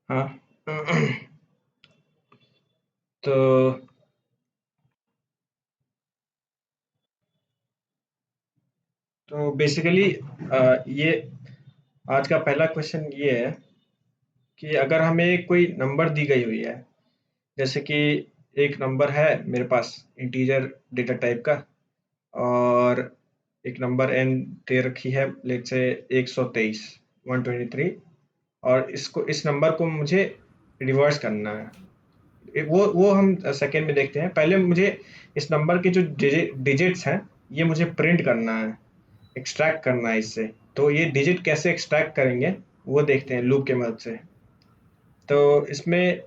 हाँ। तो बेसिकली ये आज का पहला क्वेश्चन ये है कि अगर हमें कोई नंबर दी गई हुई है, जैसे कि एक नंबर है मेरे पास इंटीजर डेटा टाइप का, और एक नंबर n दे रखी है, लेट्स से 123 123, और इसको इस नंबर को मुझे रिवर्स करना है। वो हम सेकंड में देखते हैं। पहले मुझे इस नंबर के जो डिजिट्स हैं ये मुझे प्रिंट करना है, एक्सट्रैक्ट करना है इससे। तो ये डिजिट कैसे एक्सट्रैक्ट करेंगे वो देखते हैं लूप के मदद से। तो इसमें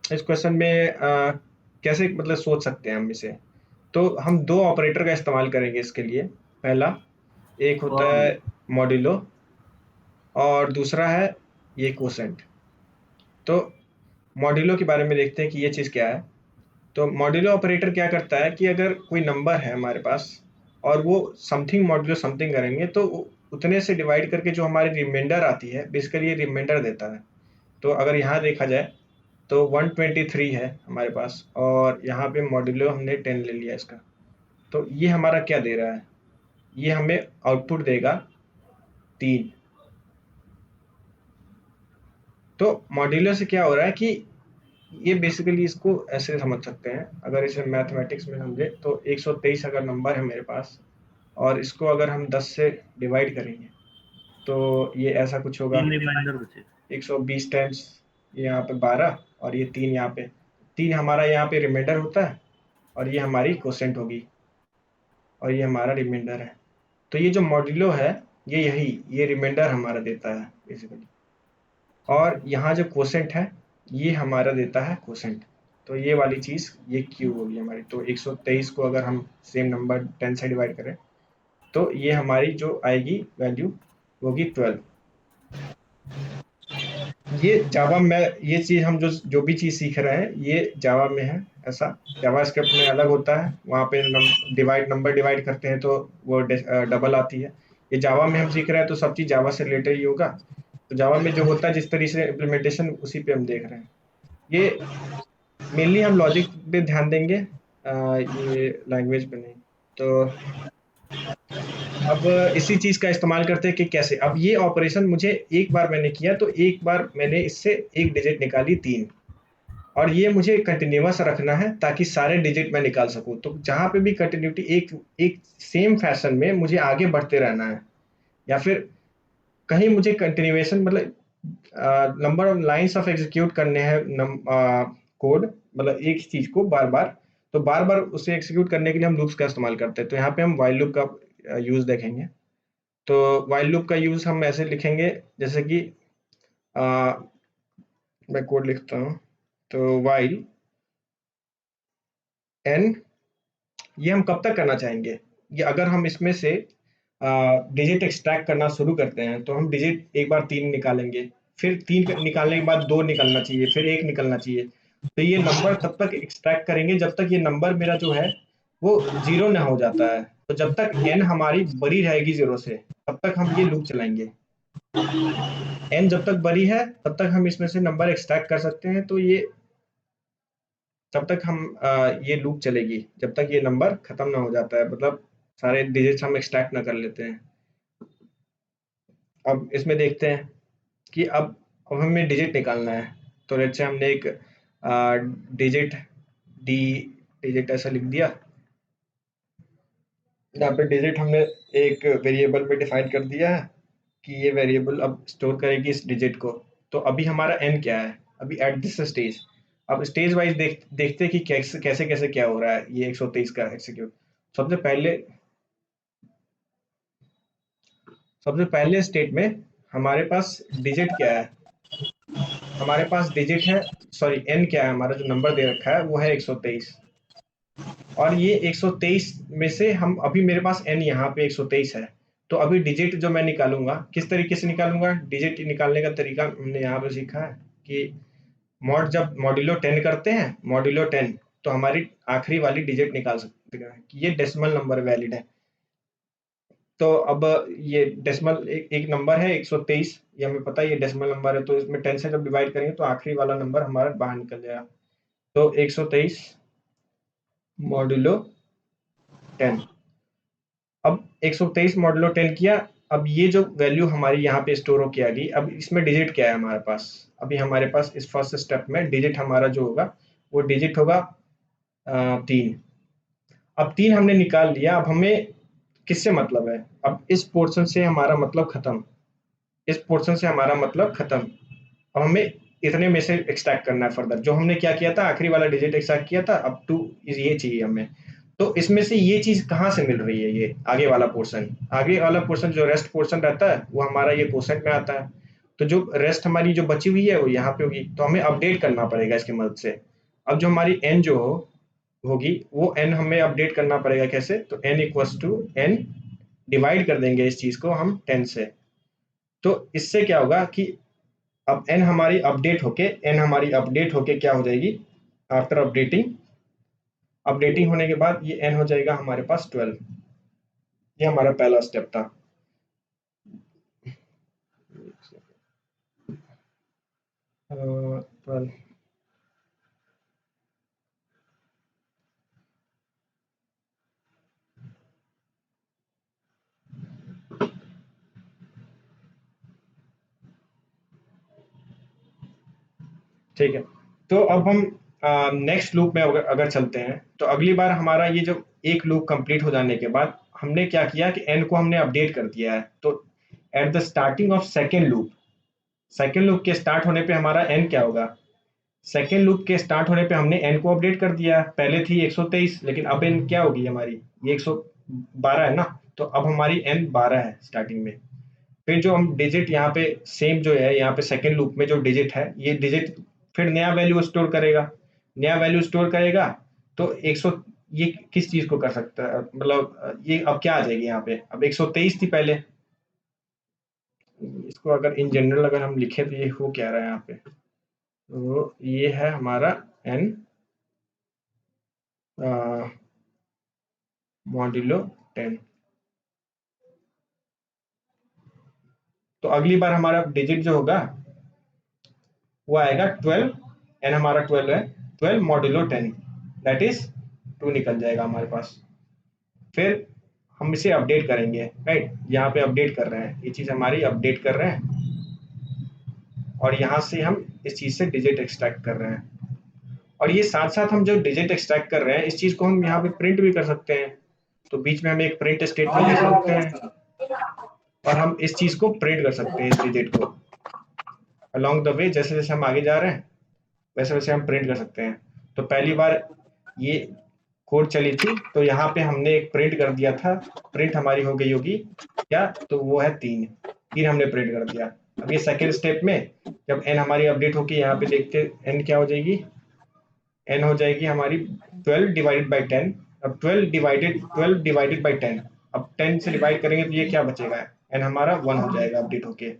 इस क्वेश्चन में कैसे मतलब सोच सकते हैं हम इसे। तो हम दो ऑपरेटर का इस्तेमाल करेंगे इसके लिए। पहला एक होता है मॉड्यूलो, और दूसरा है ये कोसेंट। तो मॉड्यूलो के बारे में देखते हैं कि ये चीज़ क्या है। तो मॉड्यूलो ऑपरेटर क्या करता है कि अगर कोई नंबर है हमारे पास और वो समथिंग मॉड्यूलो समथिंग करेंगे, तो उतने से डिवाइड करके जो हमारी रिमाइंडर आती है, बेसिकली ये रिमाइंडर देता है। तो अगर यहाँ देखा जाए तो 123 है हमारे पास, और यहाँ पे मॉड्यूलो हमने 10 ले लिया इसका। तो ये हमारा क्या दे रहा है, ये हमें आउटपुट देगा 3। तो मॉड्यूलो से क्या हो रहा है कि ये बेसिकली इसको ऐसे समझ सकते हैं, अगर इसे मैथमेटिक्स में समझे तो 123 अगर नंबर है मेरे पास, और इसको अगर हम 10 से डिवाइड करेंगे तो ये ऐसा कुछ होगा। 3 रिमाइंडर बचे। 120 टाइम्स ये यहाँ पे 12, और ये 3 यहाँ पे। 3 हमारा यहाँ पे रिमाइंडर होता है, और ये हमारी कोसेंट होगी, और ये हमारा रिमाइंडर है। तो ये जो मॉड्यूलो है ये रिमाइंडर हमारा देता है बेसिकली, और यहाँ जो कोसेंट है ये हमारा देता है कोसेंट। तो ये वाली चीज़ ये क्यू होगी हमारी। तो 123 को अगर हम सेम नंबर 10 से डिवाइड करें तो ये हमारी जो आएगी वैल्यू होगी 12। ये जावा में ये चीज़ हम जो जो भी चीज़ सीख रहे हैं ये जावा में है। ऐसा जावा स्क्रिप्ट में अलग होता है, वहाँ पे नंबर डिवाइड करते हैं तो वो डबल आती है। ये जावा में हम सीख रहे हैं तो सब चीज़ जावा से रिलेटेड ही होगा। तो जावा में जो होता है जिस तरीके से इम्प्लीमेंटेशन उसी पे हम देख रहे हैं। ये मेनली हम लॉजिक पे ध्यान देंगे, ये लैंग्वेज पे नहीं। तो अब इसी चीज़ का इस्तेमाल करते हैं कि कैसे। अब ये ऑपरेशन मुझे एक बार मैंने किया तो एक बार मैंने इससे एक डिजिट निकाली 3, और ये मुझे कंटिन्यूअस रखना है ताकि सारे डिजिट मैं निकाल सकूँ। तो जहाँ पे भी कंटिन्यूटी एक एक सेम फैशन में मुझे आगे बढ़ते रहना है, या फिर कहीं मुझे कंटिन्यूएशन मतलब number of lines of execute करने हैं कोड, मतलब एक ही चीज़ को बार-बार। तो बार-बार उसे एग्जीक्यूट करने के लिए हम लूप्स का इस्तेमाल करते हैं। तो यहाँ पे हम व्हाइल लूप का यूज़ देखेंगे। तो व्हाइल लूप का यूज़ हम ऐसे लिखेंगे जैसे कि अ, मैं कोड लिखता हूँ। तो व्हाइल एन, ये हम कब तक करना चाहेंगे, ये अगर हम इसमें से डिजिट एक्सट्रैक्ट करना शुरू करते हैं तो हम डिजिट एक बार 3 निकालेंगे, फिर 3 निकालने के बाद 2 निकलना चाहिए, फिर 1 निकलना चाहिए। तो ये नंबर तब तक एक्सट्रैक्ट करेंगे जब तक ये नंबर मेरा जो है वो 0 ना हो जाता है। तो जब तक n हमारी बड़ी रहेगी 0 से तब तक हम ये लूप चलाएंगे। n जब तक बड़ी है तब तक हम इसमें से नंबर एक्सट्रैक्ट कर सकते हैं। तो ये तब तक हम ये लूप चलेगी जब तक ये नंबर खत्म ना हो जाता है, मतलब सारे डिजिट्स हम एक्सट्रैक्ट ना कर लेते हैं। अब इसमें देखते हैं कि अब हमें डिजिट निकालना है। तो लेट्स से हमने एक डिजिट डी डिजिट ऐसा लिख दिया। यहाँ पे डिजिट हमने एक वेरिएबल में डिफाइन कर दिया है कि ये वेरिएबल अब स्टोर करेगी इस डिजिट को। तो अभी हमारा n क्या है अभी एट दिस स्टेज। अब स्टेज वाइज देखते हैं कि कैसे कैसे कैसे क्या हो रहा है ये 123 का एग्जीक्यूट। सबसे पहले सबसे पहले स्टेट में हमारे पास डिजिट क्या है, हमारे पास डिजिट है, सॉरी n क्या है, हमारा जो नंबर दे रखा है वो है 123। और ये 123 में से हम अभी मेरे पास n यहाँ पे 123 है। तो अभी डिजिट जो मैं निकालूंगा किस तरीके से निकालूंगा, डिजिट निकालने का तरीका हमने यहाँ पे सीखा है कि जब मॉड्यूलो 10 करते हैं, मॉड्यूलो 10, तो हमारी आखिरी वाली डिजिट निकाल सकते हैं कि ये डेसिमल नंबर वैलिड है। तो अब ये डेसिमल एक नंबर है 123, ये हमें पता है ये डेसिमल नंबर है, तो इसमें 10 से जब डिवाइड करेंगे तो आखिरी वाला नंबर हमारा बाहर निकल जाएगा। तो 123 मॉड्यूलो 10। अब 123 मॉड्यूलो 10 किया। अब ये जो वैल्यू हमारी यहाँ पे स्टोर होके आ गई, अब इसमें डिजिट क्या है हमारे पास? अभी हमारे पास इस फर्स्ट स्टेप में डिजिट हमारा जो होगा वो डिजिट होगा 3। अब 3 हमने निकाल लिया। अब हमें किससे मतलब है? अब इस पोर्शन से हमारा मतलब खत्म, इस पोर्शन से हमारा मतलब खत्म। अब हमें इतने में से एक्सट्रैक्ट करना है फर्दर, जो हमने क्या किया था, आखिरी वाला डिजिट एक्सट्रैक्ट किया था, अप टू ये चाहिए हमें। तो इसमें से ये चीज कहाँ से मिल रही है? ये आगे वाला पोर्शन, आगे वाला पोर्शन जो रेस्ट पोर्शन रहता है वो हमारा ये कोसेंट में आता है। तो जो रेस्ट हमारी जो बची हुई है वो यहाँ पे होगी, तो हमें अपडेट करना पड़ेगा इसकी मदद से। अब जो हमारी एन जो होगी वो एन हमें अपडेट करना पड़ेगा। कैसे? तो n equals to n, divide कर देंगे इस चीज को हम 10 से। तो इससे क्या होगा कि अब एन हमारी अपडेट होके क्या हो जाएगी? आफ्टर अपडेटिंग, अपडेटिंग होने के बाद ये एन हो जाएगा हमारे पास 12। ये हमारा पहला स्टेप था। 12। ठीक है, तो अब हम नेक्स्ट लूप में अगर चलते हैं, तो अगली बार हमारा ये जो एक लूप कंप्लीट हो जाने के बाद हमने क्या किया कि एन को हमने अपडेट कर दिया है। तो at the starting of second loop के स्टार्ट होने पे हमारा एन क्या होगा? सेकेंड लूप के स्टार्ट होने पे हमने एन को अपडेट कर दिया। पहले थी 123, लेकिन अब एन क्या होगी हमारी? ये 112 है ना। तो अब हमारी एन 12 है स्टार्टिंग में। फिर जो हम डिजिट यहाँ पे सेम जो है, यहाँ पे सेकेंड लूप में जो डिजिट है, ये डिजिट फिर नया वैल्यू स्टोर करेगा। नया वैल्यू स्टोर करेगा तो 100, ये किस चीज को कर सकता है? मतलब ये अब क्या आ जाएगी यहाँ पे? अब 123 थी पहले। इसको अगर इन जनरल अगर हम लिखे तो ये हो क्या रहा है यहाँ पे? तो ये है हमारा एन मॉड्यूलो 10। तो अगली बार हमारा डिजिट जो होगा वो आएगा 12। एन हमारा 12 है, 12 मॉड्यूलो 10, दैट इज 2 निकल जाएगा हमारे पास। फिर हम इसे अपडेट करेंगे, राइट? यहाँ पे अपडेट कर रहे हैं, ये चीज हमारी अपडेट कर रहे हैं, और यहाँ से हम इस चीज से डिजिट एक्सट्रैक्ट कर रहे हैं। और ये साथ साथ हम जो डिजिट एक्सट्रैक्ट कर रहे हैं, इस चीज को हम यहाँ पे प्रिंट भी कर सकते हैं। तो बीच में हम एक प्रिंट स्टेटमेंट लिख सकते हैं, और हम इस चीज को प्रिंट कर सकते हैं, इस डिजिट को अलोंग द वे। जैसे जैसे हम आगे जा रहे हैं वैसे वैसे हम प्रिंट कर सकते हैं। तो पहली बार ये कोड चली थी तो यहाँ पे हमने एक प्रिंट कर दिया था, प्रिंट हमारी हो गई होगी क्या? तो वो है 3, 3 हमने प्रिंट कर दिया। अब ये सेकेंड स्टेप में जब एन हमारी अपडेट होगी, यहाँ पे देखते एन क्या हो जाएगी? एन हो जाएगी हमारी 12 डिवाइडेड बाई 10। अब 12 डिवाइडेड बाई 10, अब 10 से डिवाइड करेंगे तो ये क्या बचेगा? एन हमारा 1 हो जाएगा अपडेट होके।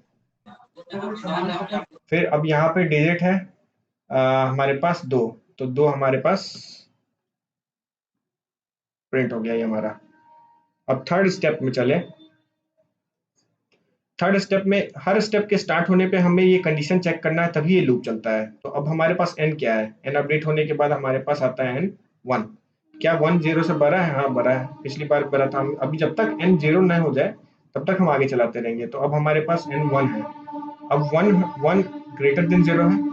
फिर अब यहाँ पे डिजिट है हमारे पास 2, तो 2 हमारे पास प्रिंट हो गया ये हमारा। अब थर्ड स्टेप में चले। थर्ड स्टेप में हर स्टेप के स्टार्ट होने पे हमें ये कंडीशन चेक करना है, तभी ये लूप चलता है। तो अब हमारे पास एन क्या है? एन अपडेट होने के बाद हमारे पास आता है एन 1। क्या 1 0 से बड़ा है? हाँ बड़ा है, पिछली बार बड़ा था। अभी जब तक एन 0 न हो जाए तब तक हम आगे चलाते रहेंगे। तो अब हमारे पास एन 1 है। अब 1 ग्रेटर देन 0 है,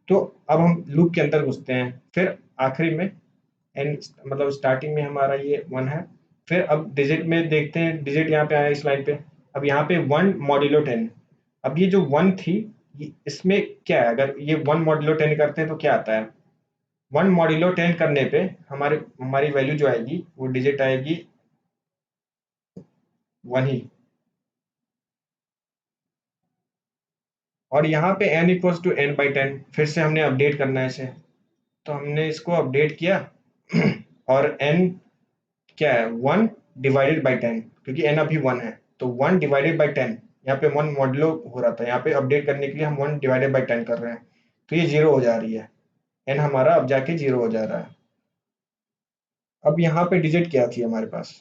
तो अब हम लूप के अंदर घुसते हैं। फिर आखिरी में एन, मतलब स्टार्टिंग में हमारा ये 1 है। फिर अब डिजिट में देखते हैं, डिजिट यहाँ पे आया इस लाइन पे। अब यहाँ पे 1 मॉड्यूलो 10। अब ये जो 1 थी, इसमें क्या है? अगर ये 1 मॉड्यूलो 10 करते हैं तो क्या आता है? 1 मॉड्यूलो 10 करने पे हमारी हमारी वैल्यू जो आएगी वो डिजिट आएगी 1 ही। और यहाँ पे n equals to n by 10, फिर से हमने अपडेट करना है इसे। तो हमने इसको अपडेट किया और n क्या है? 1 डिवाइडेड बाई 10, क्योंकि n अभी 1 है। तो 1 डिवाइडेड बाई 10, यहाँ पे 1 मॉड्यूलो हो रहा था, यहाँ पे अपडेट करने के लिए हम 1 डिवाइडेड बाई 10 कर रहे हैं। तो ये 0 हो जा रही है, n हमारा अब जाके 0 हो जा रहा है। अब यहाँ पे डिजिट क्या थी हमारे पास?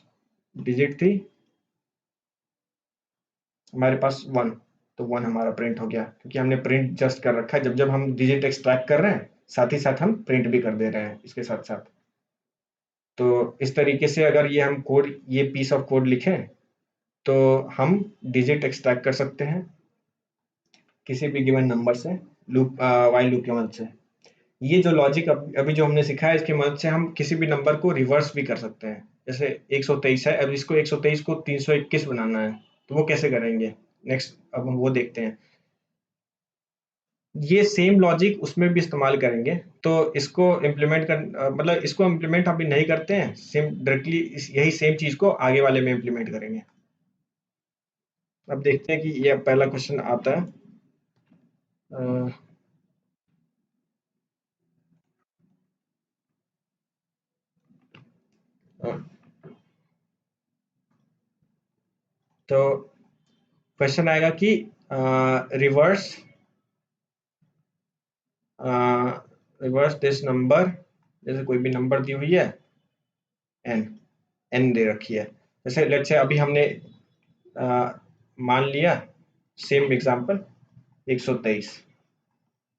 डिजिट थी हमारे पास 1, तो 1 हमारा प्रिंट हो गया, क्योंकि हमने प्रिंट जस्ट कर रखा है। जब हम डिजिट एक्सट्रैक्ट कर रहे हैं, साथ ही साथ हम प्रिंट भी कर दे रहे हैं इसके साथ साथ। तो इस तरीके से अगर ये पीस ऑफ कोड लिखें, तो हम डिजिट एक्सट्रैक्ट कर सकते हैं किसी भी गिवन नंबर से, वाइल लूप की मदद से। ये जो लॉजिक अभी जो हमने सीखा है, इसकी मदद से हम किसी भी नंबर को रिवर्स भी कर सकते हैं। जैसे 123 है, अब इसको 123 को 321 बनाना है, तो वो कैसे करेंगे? नेक्स्ट अब हम वो देखते हैं। ये सेम लॉजिक उसमें भी इस्तेमाल करेंगे, तो इसको मतलब इसको इम्प्लीमेंट अभी नहीं करते हैं, सेम डायरेक्टली यही सेम चीज को आगे वाले में इम्प्लीमेंट करेंगे। अब देखते हैं कि ये पहला क्वेश्चन आता है। अ, अ, तो क्वेश्चन आएगा कि रिवर्स रिवर्स दिस नंबर। जैसे कोई भी नंबर दी हुई है, एन एन दे रखी है। जैसे लेट्स से अभी हमने मान लिया सेम एग्जांपल 123।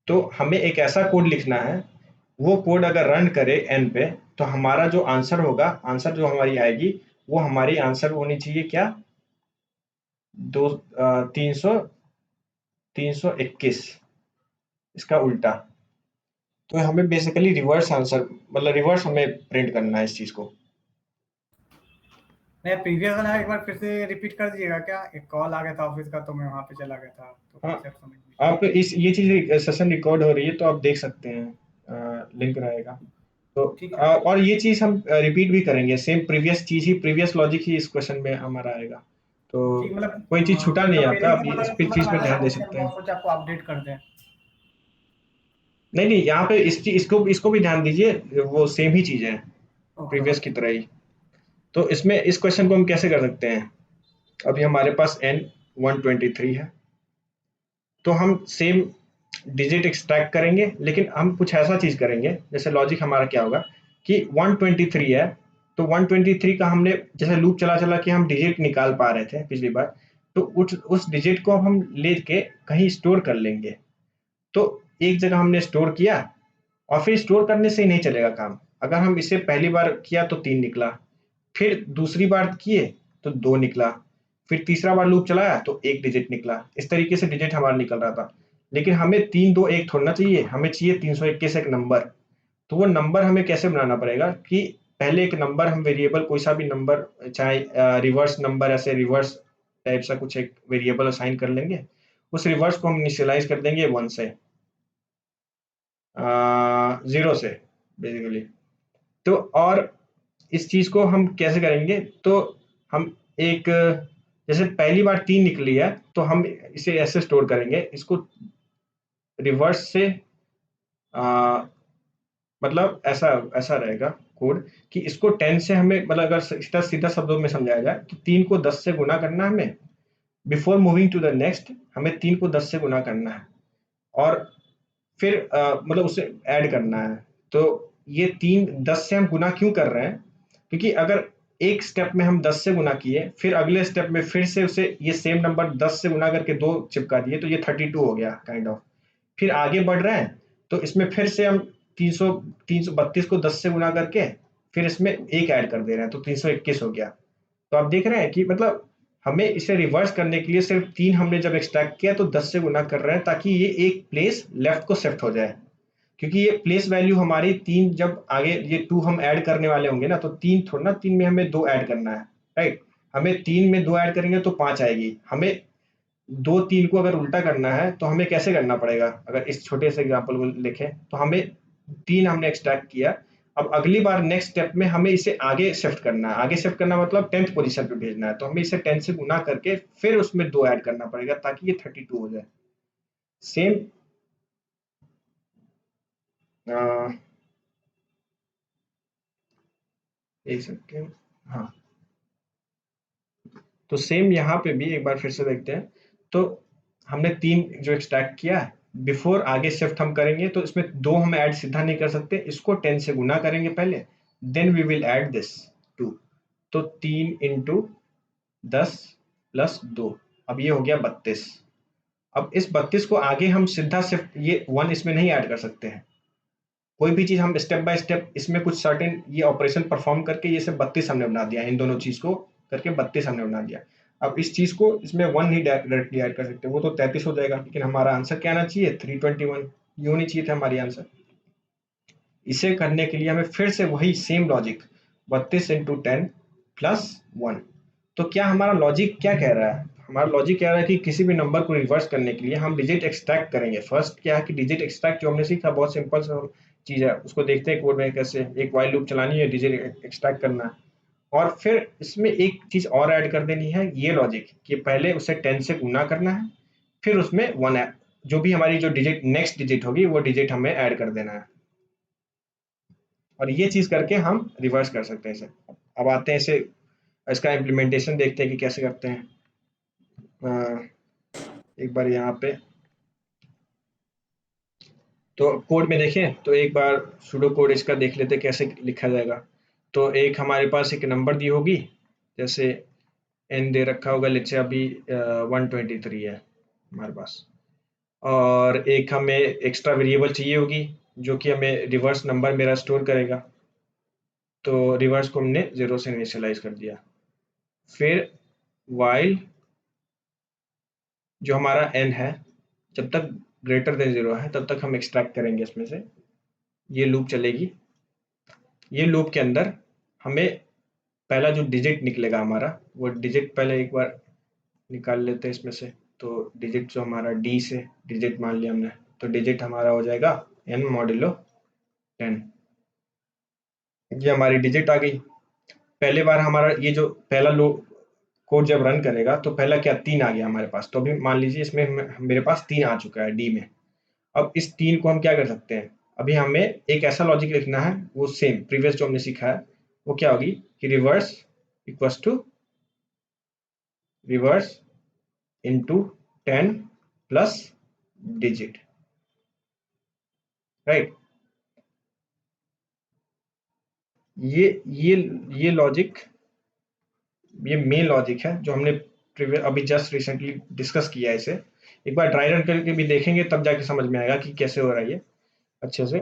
तो हमें एक ऐसा कोड लिखना है, वो कोड अगर रन करे एन पे, तो हमारा जो आंसर होगा, आंसर जो हमारी आएगी, वो हमारी आंसर होनी चाहिए क्या? 321, इसका उल्टा। तो हमें बेसिकली रिवर्स आंसर, मतलब रिवर्स हमें प्रिंट करना है इस चीज को। नहीं, प्रीवियस वाला एक बार फिर से रिपीट कर दीजिएगा क्या? एक कॉल आ गया था ऑफिस का, तो मैं वहाँ पे चला गया था, तो हाँ, फिर से आप समझ नहीं। आप ये चीज सेशन रिकॉर्ड हो रही है, तो आप देख सकते हैं, लिंक रहेगा। तो ठीक है। और ये चीज हम रिपीट भी करेंगे, सेम प्रीवियस लॉजिक ही इस क्वेश्चन में हमारा आएगा। तो ठीक, मतलब कोई चीज छूटा नहीं मतलब आपका, पेरेंट्स आप ने इस मतलब पे समझ चीज में पे आ गया ध्यान था, दे इसलिए सकते हम हैं। सोचा आपको अपडेट कर दें। नहीं, यहाँ पे इसको भी ध्यान दीजिए, वो सेम ही चीज है, ओके प्रीवियस की ओके। तरह ही। तो इसमें इस क्वेश्चन को हम कैसे कर सकते हैं? अभी हमारे पास n 123 है, तो हम सेम डिजिट एक्सट्रैक्ट करेंगे, लेकिन हम कुछ ऐसा चीज करेंगे। जैसे लॉजिक हमारा क्या होगा कि 123 है, तो 123 का हमने जैसे लूप चला चला के हम डिजिट निकाल पा रहे थे पिछली बार, तो उस डिजिट को अब हम लेके कहीं स्टोर कर लेंगे। तो एक जगह हमने स्टोर किया, और फिर स्टोर करने से ही नहीं चलेगा काम। अगर हम इसे पहली बार किया तो 3 निकला, फिर दूसरी बार किए तो 2 निकला, फिर तीसरा बार लूप चलाया तो 1 डिजिट निकला। इस तरीके से डिजिट हमारा निकल रहा था। लेकिन हमें 3 2 1 थोड़ा चाहिए, हमें चाहिए 321 एक नंबर। तो वो नंबर हमें कैसे बनाना पड़ेगा कि पहले एक नंबर हम वेरिएबल कोई सा भी नंबर, चाहे रिवर्स नंबर, ऐसे रिवर्स टाइप सा कुछ एक वेरिएबल असाइन कर लेंगे। उस रिवर्स को हम इनिशियलाइज कर देंगे 1 से, 0 से बेसिकली। तो और इस चीज को हम कैसे करेंगे? तो हम एक, जैसे पहली बार 3 निकली है, तो हम इसे ऐसे स्टोर करेंगे, इसको रिवर्स से, आ, मतलब ऐसा ऐसा रहेगा कोड कि इसको 10 से हमें, मतलब अगर सीधा सीधा शब्दों में समझाया जाए, तो 3 को 10 से गुना करना है हमें। Before moving to the next, हमें 3 को 10 से गुना करना है, और फिर मतलब उसे ऐड करना है। तो ये 3 10 से हम गुना क्यों कर रहे हैं? क्योंकि अगर एक स्टेप में हम 10 से गुना किए, फिर अगले स्टेप में फिर से उसे ये सेम नंबर 10 से गुना करके 2 चिपका दिए, तो ये 32 हो गया काइंड ऑफ। फिर आगे बढ़ रहे हैं, तो इसमें फिर से हम 332 को 10 से गुना करके फिर इसमें एक ऐड कर दे रहे हैं, तो 321 हो गया। तो आप देख रहे हैं कि मतलब हमें इसे रिवर्स करने के लिए सिर्फ 3 हमने जब एक्सट्रैक्ट किया, तो 10 से गुना कर रहे हैं, ताकि ये एक प्लेस लेफ्ट को शिफ्ट हो जाए। क्योंकि ये प्लेस वैल्यू हमारी 3, जब आगे ये 2 हम ऐड करने वाले होंगे ना, तो 3 थोड़ा ना, 3 में हमें 2 ऐड करना है, राइट? हमें 3 में 2 ऐड करेंगे तो 5 आएगी। हमें 2 3 को अगर उल्टा करना है, तो हमें कैसे करना पड़ेगा? अगर इस छोटे से एग्जांपल को देखें, तो हमें 3 हमने एक्सट्रैक्ट किया, अब अगली बार नेक्स्ट स्टेप में हमें इसे आगे शिफ्ट करना है। आगे शिफ्ट करना मतलब 10th पोजीशन पे भेजना है, तो हमें इसे 10 से गुना करके फिर उसमें 2 ऐड करना पड़ेगा, ताकि ये 32 हो जाए। सेम एक सेकेंड, हाँ, तो सेम यहाँ पे भी एक बार फिर से देखते हैं। तो हमने 3 जो एक्सट्रैक्ट किया है, बिफोर आगे शिफ्ट हम करेंगे, तो इसमें 2 हम ऐड सीधा नहीं कर सकते, इसको 10 से गुना करेंगे पहले, then we will add this 2। तो 3 इंटू 10 प्लस 2, अब ये हो गया 32। अब इस 32 को आगे हम सीधा सिर्फ ये 1 इसमें नहीं ऐड कर सकते हैं। कोई भी चीज हम स्टेप बाय स्टेप इसमें कुछ सर्टेन ये ऑपरेशन परफॉर्म करके ये सिर्फ 32 हमने बना दिया, इन दोनों चीज को करके 32 हमने बना दिया। अब इस चीज को इसमें 1 नहीं डायरेक्टली ऐड कर सकते, वो तो 33 हो जाएगा, लेकिन हमारा आंसर क्या आना चाहिए 321, ये होनी चाहिए था हमारी आंसर। इसे करने के लिए हमें फिर से वही सेम लॉजिक 32 इंटू 10 प्लस 1। तो क्या हमारा लॉजिक क्या कह रहा है, हमारा लॉजिक कह रहा है कि किसी भी नंबर को रिवर्स करने के लिए हम डिजिट एक्सट्रैक्ट करेंगे। फर्स्ट क्या है कि डिजिट एक्सट्रैक्ट जो हमने सीखा बहुत सिंपल सा चीज है, उसको देखते हैं कोड में कैसे। एक वाइल लूप चलानी है, डिजिट एक्सट्रैक्ट करना है, और फिर इसमें एक चीज और ऐड कर देनी है, ये लॉजिक कि पहले उसे 10 से गुना करना है, फिर उसमें 1 जो भी हमारी जो डिजिट नेक्स्ट डिजिट होगी वो डिजिट हमें ऐड कर देना है, और ये चीज करके हम रिवर्स कर सकते हैं इसे। अब आते हैं इसे, इसका इम्प्लीमेंटेशन देखते हैं कि कैसे करते हैं। एक बार यहाँ पे तो कोड में देखें, तो एक बार सुडो कोड इसका देख लेते हैं कैसे लिखा जाएगा। तो एक हमारे पास एक नंबर दी होगी, जैसे एन दे रखा होगा, लेट्स से अभी 123 है हमारे पास, और एक हमें एक्स्ट्रा वेरिएबल चाहिए होगी जो कि हमें रिवर्स नंबर मेरा स्टोर करेगा। तो रिवर्स को हमने 0 से इनिशियलाइज कर दिया। फिर वाइल जो हमारा n है जब तक ग्रेटर देन 0 है तब तक हम एक्सट्रैक्ट करेंगे इसमें से, ये लूप चलेगी। ये लूप के अंदर हमें पहला जो डिजिट निकलेगा हमारा, वो डिजिट पहले एक बार निकाल लेते हैं इसमें से। तो डिजिट जो हमारा डी से डिजिट मान लिया हमने, तो डिजिट हमारा हो जाएगा n मॉड्यूलो 10। ये हमारी डिजिट आ गई। पहले बार हमारा ये जो पहला लो कोड जब रन करेगा तो पहला क्या 3 आ गया हमारे पास, तो अभी मान लीजिए इसमें मेरे पास 3 आ चुका है डी में। अब इस 3 को हम क्या कर सकते हैं, अभी हमें एक ऐसा लॉजिक लिखना है, वो सेम प्रीवियस जो हमने सीखा है, वो क्या होगी कि reverse equals to reverse into 10 plus digit, right. ये लॉजिक, ये मेन लॉजिक है जो हमने अभी जस्ट रिसेंटली डिस्कस किया है। इसे एक बार ड्राई रन करके भी देखेंगे तब जाके समझ में आएगा कि कैसे हो रहा है ये अच्छे से।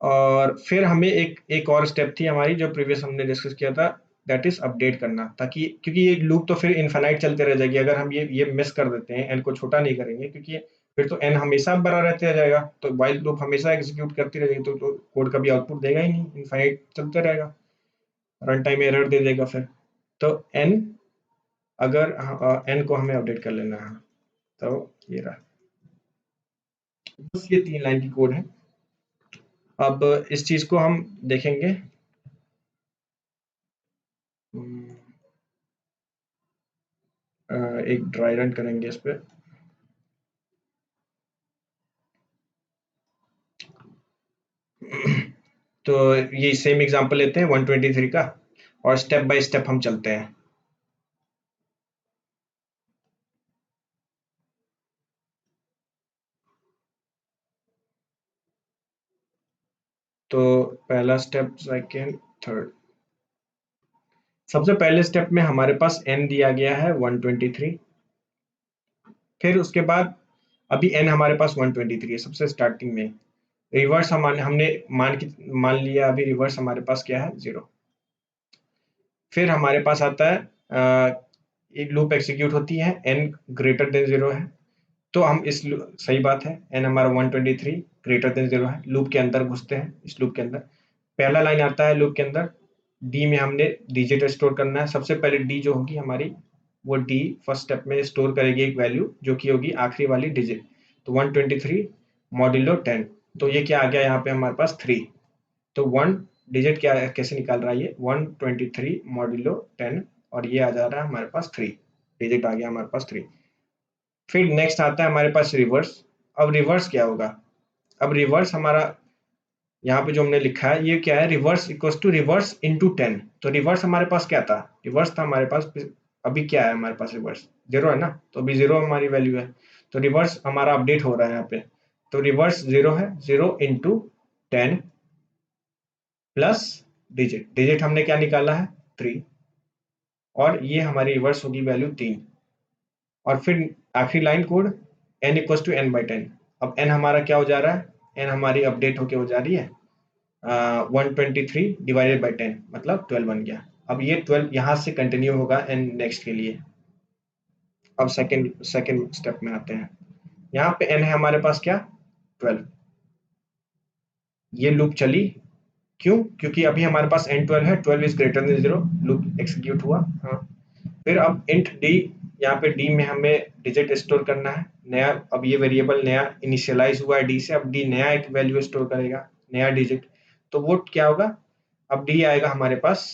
और फिर हमें एक और स्टेप थी हमारी जो प्रीवियस हमने डिस्कस किया था, दैट इज अपडेट करना, ताकि क्योंकि ये लूप तो फिर इनफाइनाइट चलते रह जाएगी अगर हम ये मिस कर देते हैं, एन को छोटा नहीं करेंगे, क्योंकि फिर तो एन हमेशा बड़ा रहते जाएगा, तो वाइल लूप हमेशा एग्जीक्यूट करती रहेगी, तो कोड कभी आउटपुट देगा ही नहीं, इनफाइनाइट चलते रहेगा, रन टाइम एरर दे देगा फिर। तो एन अगर एन को हमें अपडेट कर लेना है, तो ये रहा, बस ये 3 लाइन की कोड है। अब इस चीज को हम देखेंगे। एक ड्राई रन करेंगे इस पे। तो ये सेम एग्जांपल लेते हैं 123 का, और स्टेप बाय स्टेप हम चलते हैं। तो पहला स्टेप, सेकेंड, थर्ड। सबसे पहले स्टेप में हमारे पास n दिया गया है 123। फिर उसके बाद अभी n हमारे पास 123 है सबसे स्टार्टिंग में। रिवर्स हमने मान लिया, अभी रिवर्स हमारे पास क्या है 0। फिर हमारे पास आता है एक लूप एग्जीक्यूट होती है, n ग्रेटर देन 0 है, तो हम सही बात है, n हमारा 123 ग्रेटर देन 0 है, लूप के अंदर घुसते हैं। इस लूप के अंदर पहला लाइन आता है लूप के अंदर, डी में हमने डिजिट स्टोर करना है। सबसे पहले डी जो होगी हमारी, वो डी फर्स्ट स्टेप में स्टोर करेगी एक वैल्यू जो कि होगी आखिरी वाली डिजिट। तो 123 मॉड्यूलो 10, तो ये क्या आ गया यहाँ पे हमारे पास 3। तो 1 डिजिट क्या कैसे निकाल रहा है ये 123 मॉड्यूलो 10, और ये आ जा रहा है हमारे पास 3 डिजिट आ गया हमारे पास 3। फिर नेक्स्ट आता है हमारे पास रिवर्स। अब रिवर्स क्या होगा, अब रिवर्स हमारा यहाँ पे जो हमने लिखा है ये क्या है, reverse equals to reverse into 10। तो रिवर्स हमारे पास क्या था, रिवर्स था हमारे पास, अभी क्या है हमारे पास रिवर्स 0 है ना, तो अभी 0 हमारी वैल्यू है, तो रिवर्स हमारा अपडेट हो रहा है यहाँ पे। तो रिवर्स 0 है, 0 इंटू 10 प्लस डिजिट, डिजिट हमने क्या निकाला है 3, और ये हमारी रिवर्स होगी वैल्यू 3। और फिर आखिरी line code n equals to n by 10। अब n हमारा क्या हो जा रहा है, n हमारी अपडेट होके हो जा रही है 123 डिवाइडेड बाई 10 मतलब 12 बन गया। अब ये 12 यहाँ से कंटिन्यू होगा n नेक्स्ट के लिए। अब सेकंड स्टेप में आते हैं। यहाँ पे n है हमारे पास क्या 12। ये लूप चली, क्यों? क्योंकि अभी हमारे पास n12 है, 12 is greater than 0, loop execute हुआ। हाँ, फिर अब इंट d, यहाँ पे d में हमें डिजिट स्टोर करना है नया। अब ये वेरिएबल नया इनिशियलाइज हुआ है d से, अब d नया एक वैल्यू स्टोर करेगा, नया डिजिट। तो वो क्या होगा, अब d आएगा हमारे पास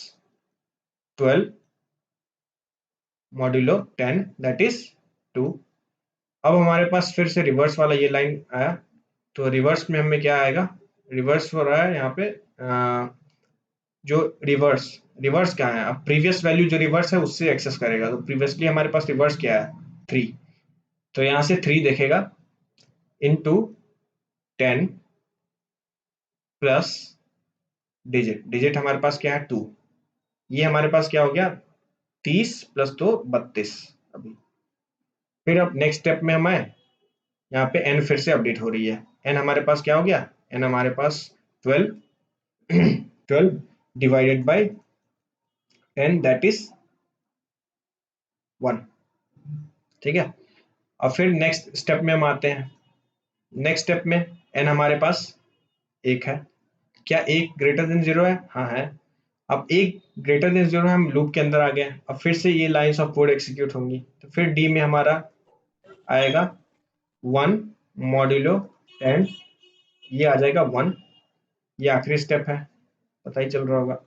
12 मॉड्यूलो 10 दैट इज 2। अब हमारे पास फिर से रिवर्स वाला ये लाइन आया, तो रिवर्स में हमें क्या आएगा, रिवर्स हो रहा है यहाँ पे जो रिवर्स क्या है, अब प्रीवियस वैल्यू जो रिवर्स है उससे एक्सेस करेगा। तो प्रीवियसली हमारे पास रिवर्स क्या है 3, तो यहाँ से 3 देखेगा इनटू 10 प्लस डिजिट हमारे पास क्या है 2। ये हमारे पास क्या हो गया 30 प्लस 2 32 अभी। फिर अब नेक्स्ट स्टेप में हमें यहाँ पे n फिर से अपडेट हो रही है। n हमारे पास क्या हो गया, n हमारे पास 12 डिवाइडेड बाई 10 दैट इज 1। ठीक है, अब फिर नेक्स्ट स्टेप में हम आते हैं। नेक्स्ट स्टेप में n हमारे पास 1 है। क्या 1 ग्रेटर देन 0 है? हाँ है। अब 1 ग्रेटर देन 0 है, हम लूप के अंदर आ गए। अब फिर से ये लाइंस ऑफ कोड एग्जीक्यूट होंगी। तो फिर d में हमारा आएगा 1 मॉड्यूलो 10, ये आ जाएगा 1। ये आखिरी स्टेप है, पता ही चल रहा होगा।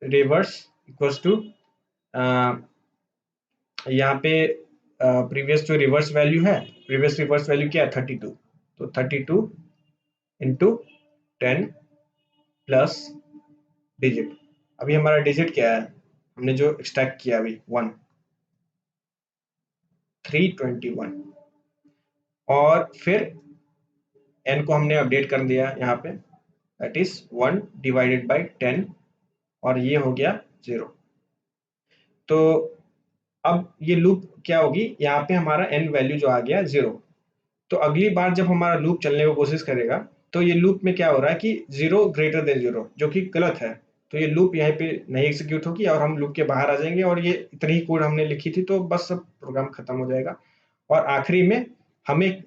रिवर्स इक्वल्स टू यहाँ पे प्रीवियस जो रिवर्स वैल्यू है, प्रीवियस रिवर्स वैल्यू क्या है 32, तो 32 इंटू 10 प्लस डिजिट। अभी हमारा डिजिट क्या है, हमने जो एक्सट्रैक्ट किया अभी 1 321, और फिर n को हमने अपडेट कर दिया यहाँ पे दैट इज 1 डिवाइडेड बाई 10, और ये हो गया 0। तो अब ये लूप क्या होगी, यहाँ पे हमारा n वैल्यू जो आ गया 0। तो अगली बार जब हमारा लूप चलने की कोशिश करेगा, तो ये लूप में क्या हो रहा है कि 0 ग्रेटर देन 0, जो कि गलत है। तो ये लूप यहाँ पे नहीं एग्जीक्यूट होगी और हम लूप के बाहर आ जाएंगे, और ये इतनी ही कोड हमने लिखी थी, तो बस सब प्रोग्राम खत्म हो जाएगा। और आखिरी में हमें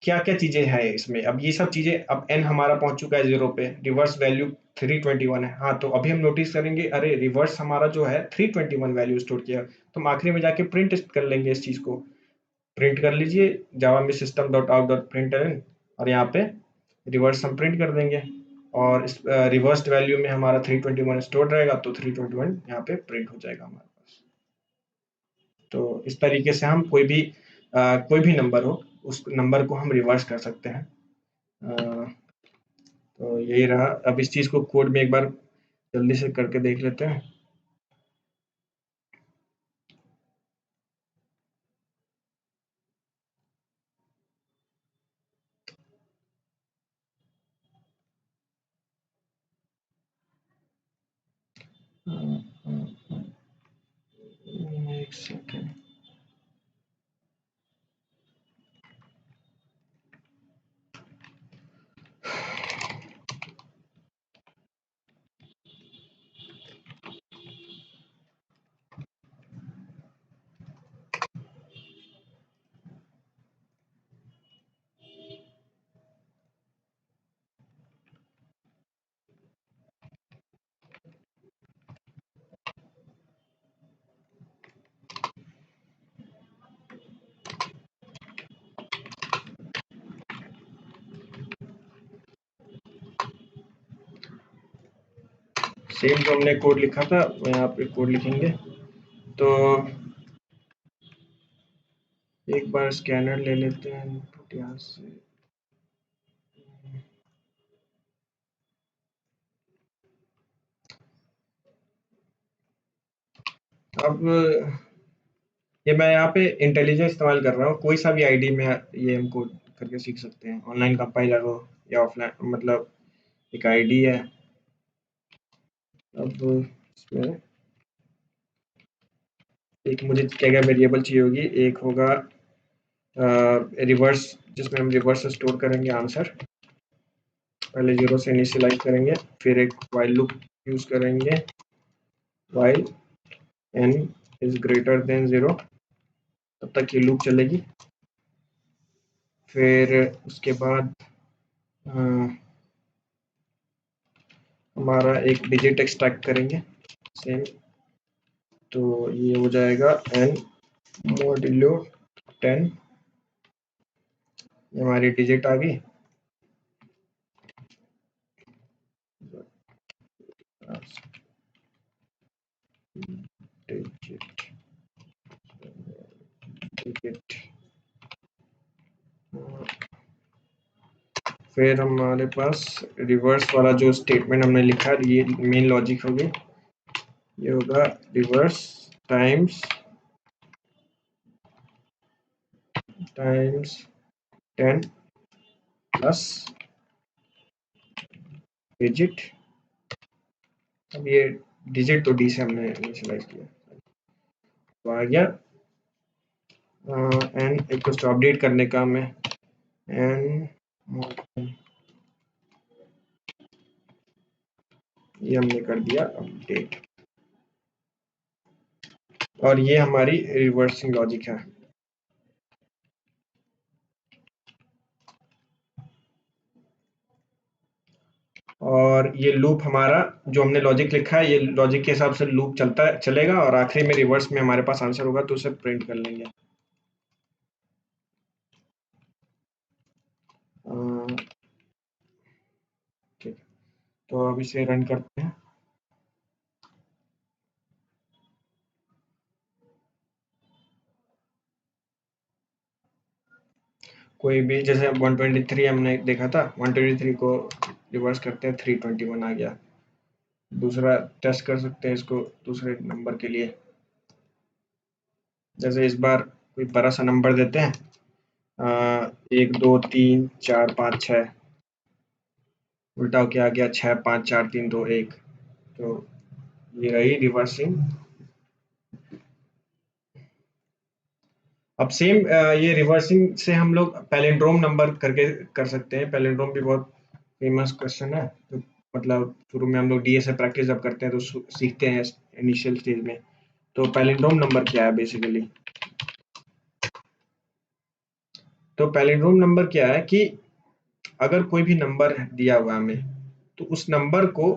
क्या क्या चीजें हैं इसमें, अब ये सब चीजें, अब n हमारा पहुंच चुका है 0 पे, रिवर्स वैल्यू 321 है। हाँ, तो अभी हम नोटिस करेंगे अरे रिवर्स हमारा जो है 321 वैल्यू स्टोर किया, तो हम आखिरी में जाके प्रिंट कर लेंगे इस चीज को। प्रिंट कर लीजिए जावा में system dot out dot println, और यहाँ पे रिवर्स हम प्रिंट कर देंगे, और इस रिवर्स्ड वैल्यू में हमारा 321 स्टोर रहेगा, तो 321 यहाँ पे प्रिंट हो जाएगा हमारे पास। तो इस तरीके से हम कोई भी नंबर हो, उस नंबर को हम रिवर्स कर सकते हैं। तो यही रहा। अब इस चीज को कोड में एक बार जल्दी से करके देख लेते हैं। एक सेकेंड। सेम जो हमने कोड लिखा था वो यहाँ पे कोड लिखेंगे। तो एक बार स्कैनर ले लेते हैं इनपुट यहाँ से। अब ये मैं यहाँ पे इंटेलिजेंस इस्तेमाल कर रहा हूँ, कोई सा भी आईडी में ये हम कोड करके सीख सकते हैं, ऑनलाइन कंपाइलर हो या ऑफलाइन, मतलब एक आईडी है। अब इसमें एक मुझे क्या क्या वेरिएबल चाहिए होगी, एक होगा रिवर्स, जिसमें हम रिवर्स स्टोर करेंगे आंसर, पहले 0 से इनिशियलाइज करेंगे, फिर एक वाइल लूप यूज करेंगे, while n is greater than 0, तब तक ये लूप चलेगी। फिर उसके बाद हमारा एक डिजिट एक्सट्रैक्ट करेंगे सेम, तो ये हो जाएगा n मॉड्यूलो 10, हमारी डिजिट आ गई। फिर हमारे पास रिवर्स वाला जो स्टेटमेंट हमने लिखा, ये मेन लॉजिक होगी, ये होगा रिवर्स टाइम्स 10 प्लस डिजिट। अब ये डिजिट तो डी से हमने इनिशियलाइज किया, तो आ गया एन इक्वल्स टू अपडेट करने का हमें एन, ये हमने कर दिया अपडेट, और ये हमारी रिवर्सिंग लॉजिक है। और ये लूप हमारा जो हमने लॉजिक लिखा है, ये लॉजिक के हिसाब से लूप चलेगा, और आखिरी में रिवर्स में हमारे पास आंसर होगा, तो उसे प्रिंट कर लेंगे। ठीक, तो अब इसे रन करते हैं। कोई भी, जैसे 123 हमने देखा था, 123 को रिवर्स करते हैं, 321 आ गया। दूसरा टेस्ट कर सकते हैं इसको दूसरे नंबर के लिए, जैसे इस बार कोई बड़ा सा नंबर देते हैं, 1 2 3 4 5 6, उल्टा क्या आ गया 6 5 4 3 2 1, तो ये रही रिवर्सिंग। अब सेम ये रिवर्सिंग से हम लोग पैलिंड्रोम नंबर करके कर सकते हैं। पैलिंड्रोम भी बहुत फेमस क्वेश्चन है, तो मतलब शुरू में हम लोग डीए से प्रैक्टिस जब करते हैं तो सीखते हैं इनिशियल स्टेज में। तो पैलिंड्रोम नंबर क्या है बेसिकली, तो पैलिंड्रोम नंबर क्या है कि अगर कोई भी नंबर दिया हुआ है हमें, तो उस नंबर को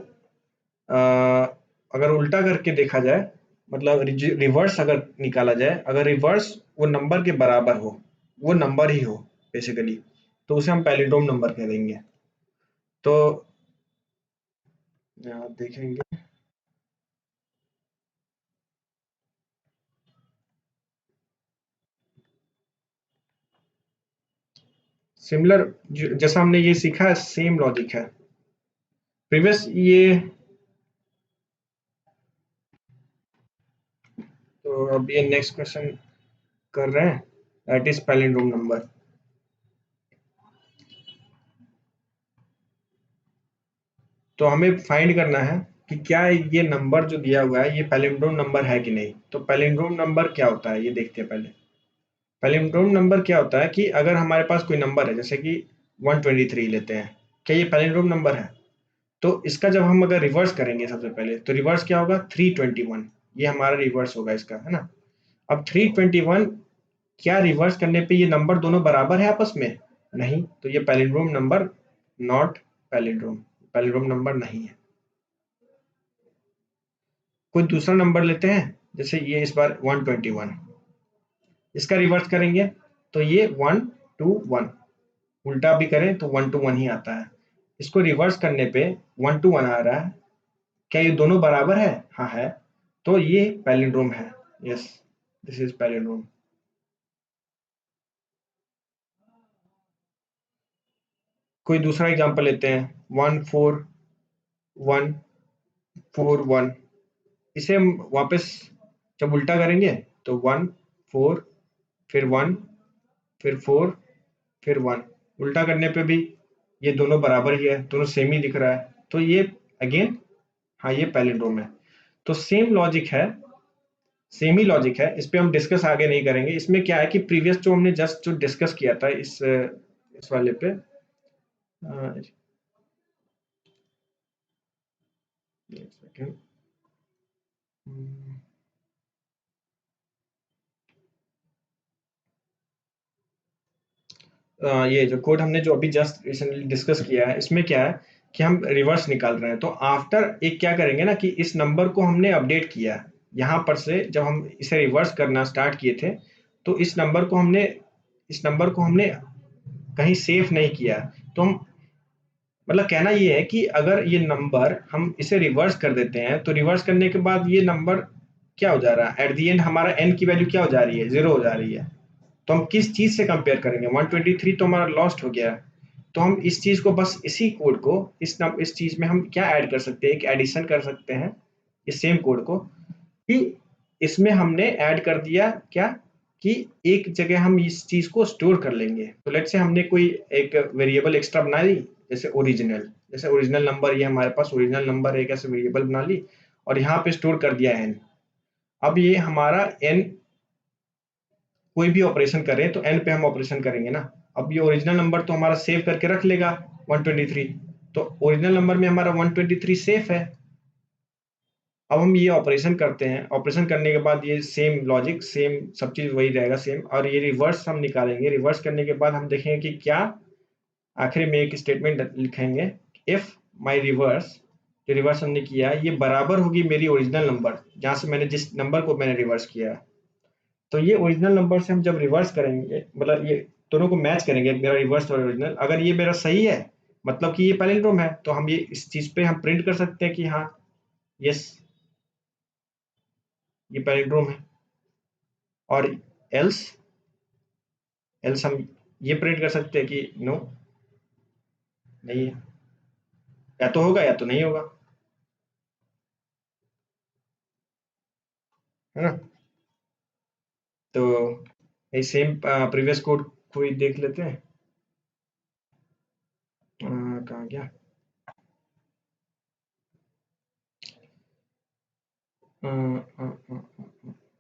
अगर उल्टा करके देखा जाए, मतलब रिवर्स अगर निकाला जाए, अगर रिवर्स वो नंबर के बराबर हो, वो नंबर ही हो बेसिकली, तो उसे हम पैलिंड्रोम नंबर कह देंगे। तो आप देखेंगे सिमिलर, जैसा हमने ये सीखा है, सेम लॉजिक है प्रीवियस ये। तो अब ये नेक्स्ट क्वेश्चन कर रहे हैं, दैट इज पैलिंड्रोम नंबर। तो हमें फाइंड करना है कि क्या ये नंबर जो दिया हुआ है ये पैलिंड्रोम नंबर है कि नहीं। तो पैलिंड्रोम नंबर क्या होता है ये देखते हैं पहले। पैलिंड्रोम नंबर क्या होता है कि अगर हमारे पास कोई नंबर है, जैसे कि 123 लेते हैं, क्या ये पैलिंड्रोम नंबर है? तो इसका जब हम अगर रिवर्स करेंगे सबसे पहले, तो रिवर्स क्या होगा 321, ये हमारा रिवर्स होगा इसका, है ना। अब 321, क्या रिवर्स करने पे ये नंबर दोनों बराबर है आपस में? नहीं, तो ये palindrome number not palindrome, palindrome number नहीं है। कोई दूसरा नंबर लेते हैं, जैसे ये इस बार 121, इसका रिवर्स करेंगे तो ये 121, उल्टा भी करें तो 121 ही आता है। इसको रिवर्स करने पे 121 आ रहा है, क्या ये दोनों बराबर है? हाँ है, तो ये पैलिंड्रोम है। Yes, this is palindrome. कोई दूसरा एग्जांपल लेते हैं, 14141, इसे हम वापस जब उल्टा करेंगे तो 1 4 फिर 1 फिर 4 फिर 1, उल्टा करने पे भी ये दोनों बराबर ही है, दोनों सेम ही दिख रहा है, तो ये अगेन हाँ ये पैलिंड्रोम है। तो सेम लॉजिक है सेम ही लॉजिक है, इस पे हम डिस्कस आगे नहीं करेंगे। इसमें क्या है कि प्रीवियस जो हमने जस्ट जो डिस्कस किया था इस वाले पे, एक सेकेंड, ये जो कोड हमने जो अभी जस्ट रिसेंटली डिस्कस किया है, इसमें क्या है कि हम रिवर्स निकाल रहे हैं। तो आफ्टर एक क्या करेंगे ना कि इस नंबर को हमने अपडेट किया, यहाँ पर से जब हम इसे रिवर्स करना स्टार्ट किए थे, तो इस नंबर को हमने कहीं सेव नहीं किया। तो हम मतलब कहना ये है कि अगर ये नंबर हम इसे रिवर्स कर देते हैं, तो रिवर्स करने के बाद ये नंबर क्या हो जा रहा है, एट दी एंड हमारा n की वैल्यू क्या हो जा रही है, 0 हो जा रही है। तो हम किस चीज से कंपेयर करेंगे, 123 तो हमारा लॉस्ट हो गया है। तो हम इस चीज को बस इसी कोड को इस चीज में हम क्या ऐड कर सकते हैं, एक एडिशन कर सकते हैं इस सेम कोड को, कि इसमें हमने ऐड कर दिया क्या, कि एक जगह हम इस चीज को स्टोर कर लेंगे। तो लेट्स से हमने कोई एक वेरिएबल एक्स्ट्रा बना ली, जैसे ओरिजिनल नंबर, ये हमारे पास ओरिजिनल नंबर एक ऐसे वेरिएबल बना ली और यहाँ पे स्टोर कर दिया n। अब ये हमारा n कोई भी ऑपरेशन करें तो n पे हम ऑपरेशन करेंगे ना। अब ये ओरिजिनल नंबर तो हमारा सेव करके रख लेगा 123, तो ओरिजिनल नंबर में हमारा 123 सेफ है। अब हम ये ऑपरेशन करते हैं, ऑपरेशन करने के बाद ये सेम लॉजिक, सेम सब चीज वही रहेगा सेम, और ये रिवर्स हम निकालेंगे। रिवर्स करने के बाद हम देखेंगे कि क्या, आखिरी में एक स्टेटमेंट लिखेंगे, इफ माई रिवर्स, जो रिवर्स हमने किया ये बराबर होगी मेरी ओरिजिनल नंबर, जहाँ से मैंने जिस नंबर को मैंने रिवर्स किया है। तो ये ओरिजिनल नंबर से हम जब रिवर्स करेंगे, मतलब ये दोनों को मैच करेंगे, मेरा रिवर्स और ओरिजिनल, अगर ये मेरा सही है मतलब कि ये पैलिंड्रोम है, तो हम ये इस चीज पे हम प्रिंट कर सकते हैं कि हाँ यस ये पैलिंड्रोम है। और एल्स एल्स हम ये प्रिंट कर सकते हैं कि नो, नहीं है, या तो होगा या तो नहीं होगा, है ना। तो ये सेम प्रीवियस कोड कोई देख लेते हैं, कहाँ गया,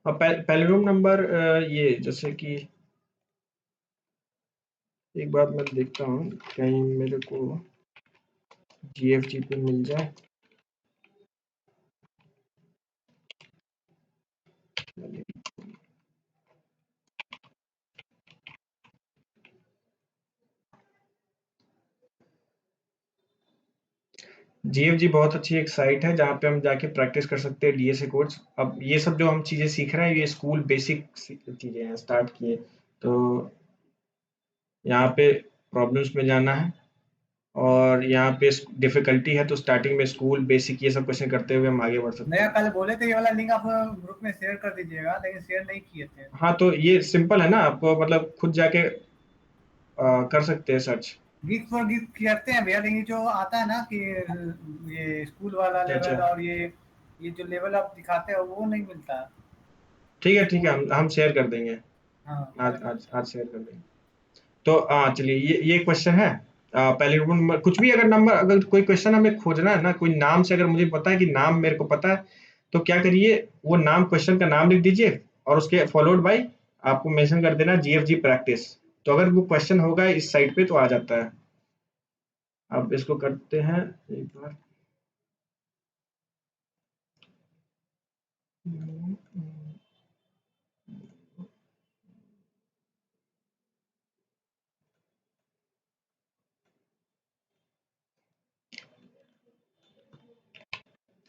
पैलिंड्रोम नंबर, ये जैसे कि एक बार मैं देखता हूँ कहीं मेरे को GFG पे मिल जाए। GFG बहुत अच्छी एक साइट है जहाँ पे हम जाके प्रैक्टिस कर सकते हैं DSA कोड्स। अब ये सब जो हम चीज़ें सीख रहे हैं ये स्कूल बेसिक चीज़ें हैं, स्टार्ट किए। तो यहाँ पे प्रॉब्लम्स में जाना है, और यहाँ पे डिफिकल्टी है, तो स्टार्टिंग में स्कूल बेसिक ये सब क्वेश्चन करते हुए हम आगे बढ़ सकते भैया हैं। कल बोले थे ये वाला लिंक आप ग्रुप में शेयर कर दीजिएगा, लेकिन शेयर नहीं किए थे। हाँ तो ये सिंपल है ना, आपको मतलब खुद जाके कर सकते हैं सर्च। गिग फॉर गिग करते हैं भैया, लेकिन जो आता है ना कि ये स्कूल वाला अच्छा अच्छा, लेवल और ये जो लेवल आप दिखाते हो वो नहीं मिलता। ठीक है, हम शेयर कर देंगे, हाँ आज आज आज शेयर कर देंगे। तो चलिए ये क्वेश्चन है, पहले नंबर कुछ भी, अगर नंबर, अगर कोई क्वेश्चन हमें खोजना है ना, कोई नाम से, अगर मुझे पता है कि नाम मेरे को पता है, तो क्या करिए, वो नाम, क्वेश्चन का नाम लिख दीजिए और उसके फॉलोड बाय आपको मेंशन कर देना GFG प्रैक्टिस। तो अगर वो क्वेश्चन होगा इस साइट पे तो आ जाता है। अब इसको करते हैं एक बार।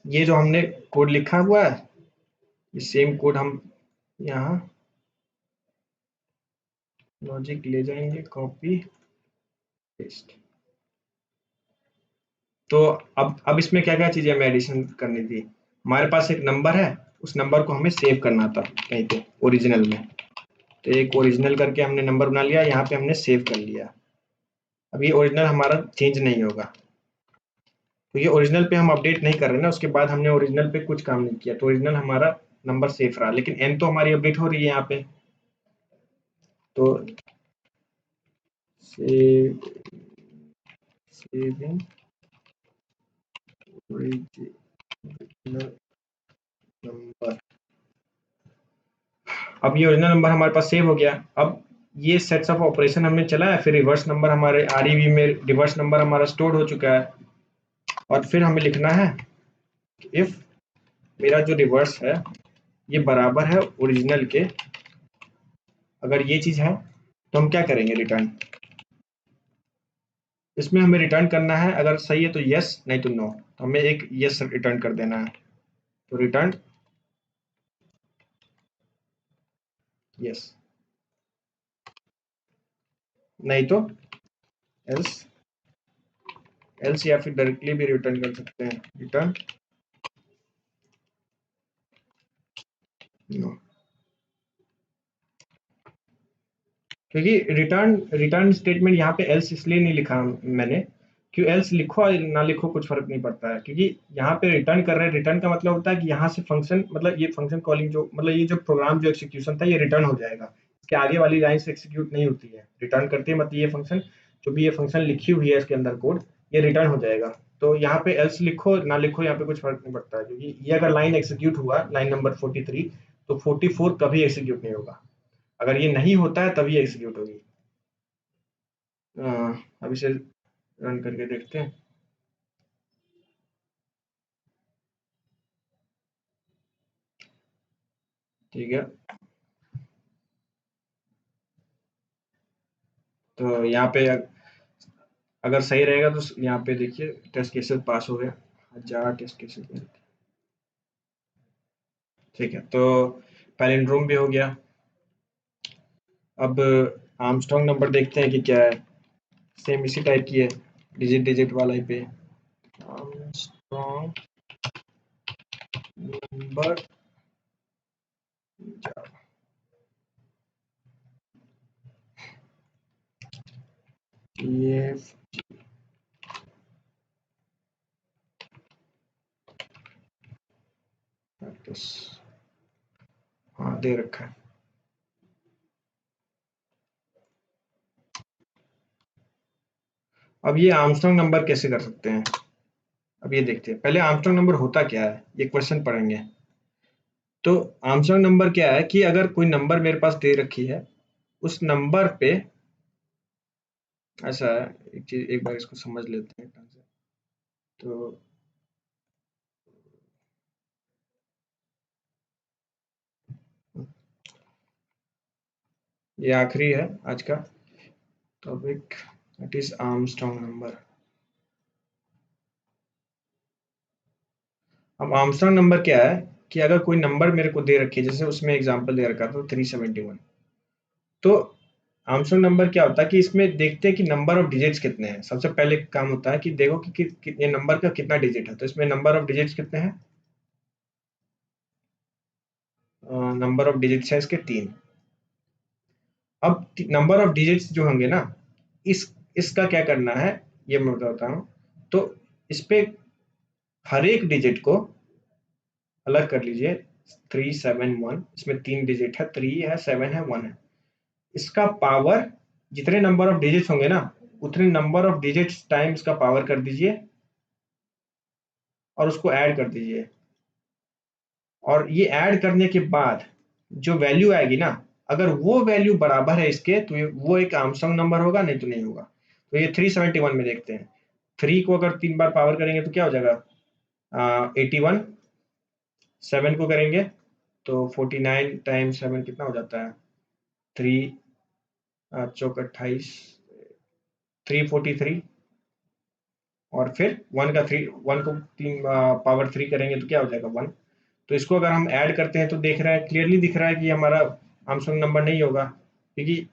ये जो हमने कोड लिखा हुआ है, ये सेम कोड हम यहाँ लॉजिक ले जाएंगे, कॉपी पेस्ट। तो अब इसमें क्या क्या चीजें हमें एडिशन करनी थी, हमारे पास एक नंबर है, उस नंबर को हमें सेव करना था कहीं पे ओरिजिनल में। तो एक ओरिजिनल करके हमने नंबर बना लिया, यहाँ पे हमने सेव कर लिया। अब ये ओरिजिनल हमारा चेंज नहीं होगा, तो ये ओरिजिनल पे हम अपडेट नहीं कर रहे ना, उसके बाद हमने ओरिजिनल पे कुछ काम नहीं किया, तो ओरिजिनल हमारा नंबर सेफ रहा, लेकिन n तो हमारी अपडेट हो रही है यहाँ पे। तो सेव सेविंग ओरिजिनल नंबर, अब ये ओरिजिनल नंबर हमारे पास सेव हो गया। अब ये सेट्स ऑफ ऑपरेशन हमने चलाया, फिर रिवर्स नंबर हमारे आरईवी में रिवर्स नंबर हमारा स्टोर हो चुका है। और फिर हमें लिखना है इफ मेरा जो रिवर्स है ये बराबर है ओरिजिनल के, अगर ये चीज है तो हम क्या करेंगे, रिटर्न। इसमें हमें रिटर्न करना है, अगर सही है तो यस, नहीं तो नो, तो हमें एक यस रिटर्न कर देना है। तो रिटर्न यस, नहीं तो एल्स। एल्स या फिर डायरेक्टली भी रिटर्न कर सकते हैं, रिटर्न नो। क्योंकि रिटर्न रिटर्न स्टेटमेंट यहाँ पे एल्स इसलिए नहीं लिखा मैंने, क्यों एल्स लिखो और ना लिखो कुछ फर्क नहीं पड़ता है, क्योंकि यहाँ पे रिटर्न कर रहे हैं। रिटर्न का मतलब होता है कि यहाँ से फंक्शन, मतलब ये फंक्शन कॉलिंग जो, मतलब ये जो प्रोग्राम जो एग्जीक्यूशन था ये रिटर्न हो जाएगा, इसके आगे वाली लाइन से एग्जीक्यूट नहीं होती है। रिटर्न करते हैं मतलब ये फंक्शन, जो भी ये फंक्शन लिखी हुई है इसके अंदर कोड, ये रिटर्न हो जाएगा। तो यहाँ पे एल्स लिखो ना लिखो यहाँ पे कुछ फर्क नहीं पड़ता है, क्योंकि ये अगर लाइन एग्जीक्यूट हुआ, लाइन नंबर 43, तो 44 कभी एग्जीक्यूट नहीं होगा। अगर ये नहीं होता है तभी एग्जीक्यूट होगी। अब इसे रन करके देखते हैं। ठीक है, तो यहाँ पे अगर सही रहेगा तो यहाँ पे देखिए टेस्ट केसेस पास हो गया, 1000 टेस्ट केसेस में। ठीक है, तो पैलिंड्रोम भी हो गया। अब आर्मस्ट्रांग नंबर देखते हैं कि क्या है। सेम इसी टाइप की है, डिजिट डिजिट वाला ही पे। आर्मस्ट्रांग नंबर, ये प्रैक्टिस, हाँ दे रखा है। अब ये आर्मस्ट्रांग नंबर कैसे कर सकते हैं, अब ये देखते हैं। पहले आर्मस्ट्रांग नंबर होता क्या है, ये क्वेश्चन पढ़ेंगे। तो आर्मस्ट्रांग नंबर क्या है कि अगर कोई नंबर मेरे पास दे रखी है, उस नंबर पे, ऐसा है, एक चीज एक बार इसको समझ लेते हैं ढंग से। तो ये आखिरी है आज का topic, that is Armstrong number. अब आर्मस्ट्रांग नंबर क्या है कि अगर कोई नंबर मेरे को दे रखी है, जैसे उसमें एग्जांपल दे रखा था 371, तो आर्मस्ट्रांग नंबर क्या होता है कि इसमें देखते हैं कि नंबर ऑफ डिजिट्स कितने हैं। सबसे पहले काम होता है कि देखो कि ये नंबर का कितना डिजिट है, तो इसमें नंबर ऑफ डिजिट्स कितने हैं, नंबर ऑफ डिजिट्स है इसके 3। अब नंबर ऑफ डिजिट्स जो होंगे ना, इस इसका क्या करना है ये मैं बताता हूँ। तो इस पे हर एक डिजिट को अलग कर लीजिए। 371, इसमें 3 डिजिट है, 3 है, 7 है, 1 है। इसका पावर, जितने नंबर ऑफ डिजिट्स होंगे ना, उतने नंबर ऑफ डिजिट्स टाइम्स का पावर कर दीजिए और उसको ऐड कर दीजिए। और ये ऐड करने के बाद जो वैल्यू आएगी ना, अगर वो वैल्यू बराबर है इसके, तो वो एक आर्मस्ट्रांग नंबर होगा, नहीं तो नहीं होगा। तो ये 371 में देखते हैं, 3 को अगर 3 बार पावर करेंगे तो क्या हो जाएगा, 81। 7 को करेंगे तो 49 टाइम्स 7 कितना हो जाता है, 3 चौक 28, 343। और फिर 1 का 3, 1 को 3 पावर 3 करेंगे तो क्या हो जाएगा, 1। तो इसको अगर हम ऐड करते हैं तो देख रहा है, क्लियरली दिख रहा है कि हमारा आर्मस्ट्रांग नंबर नहीं होगा, क्योंकि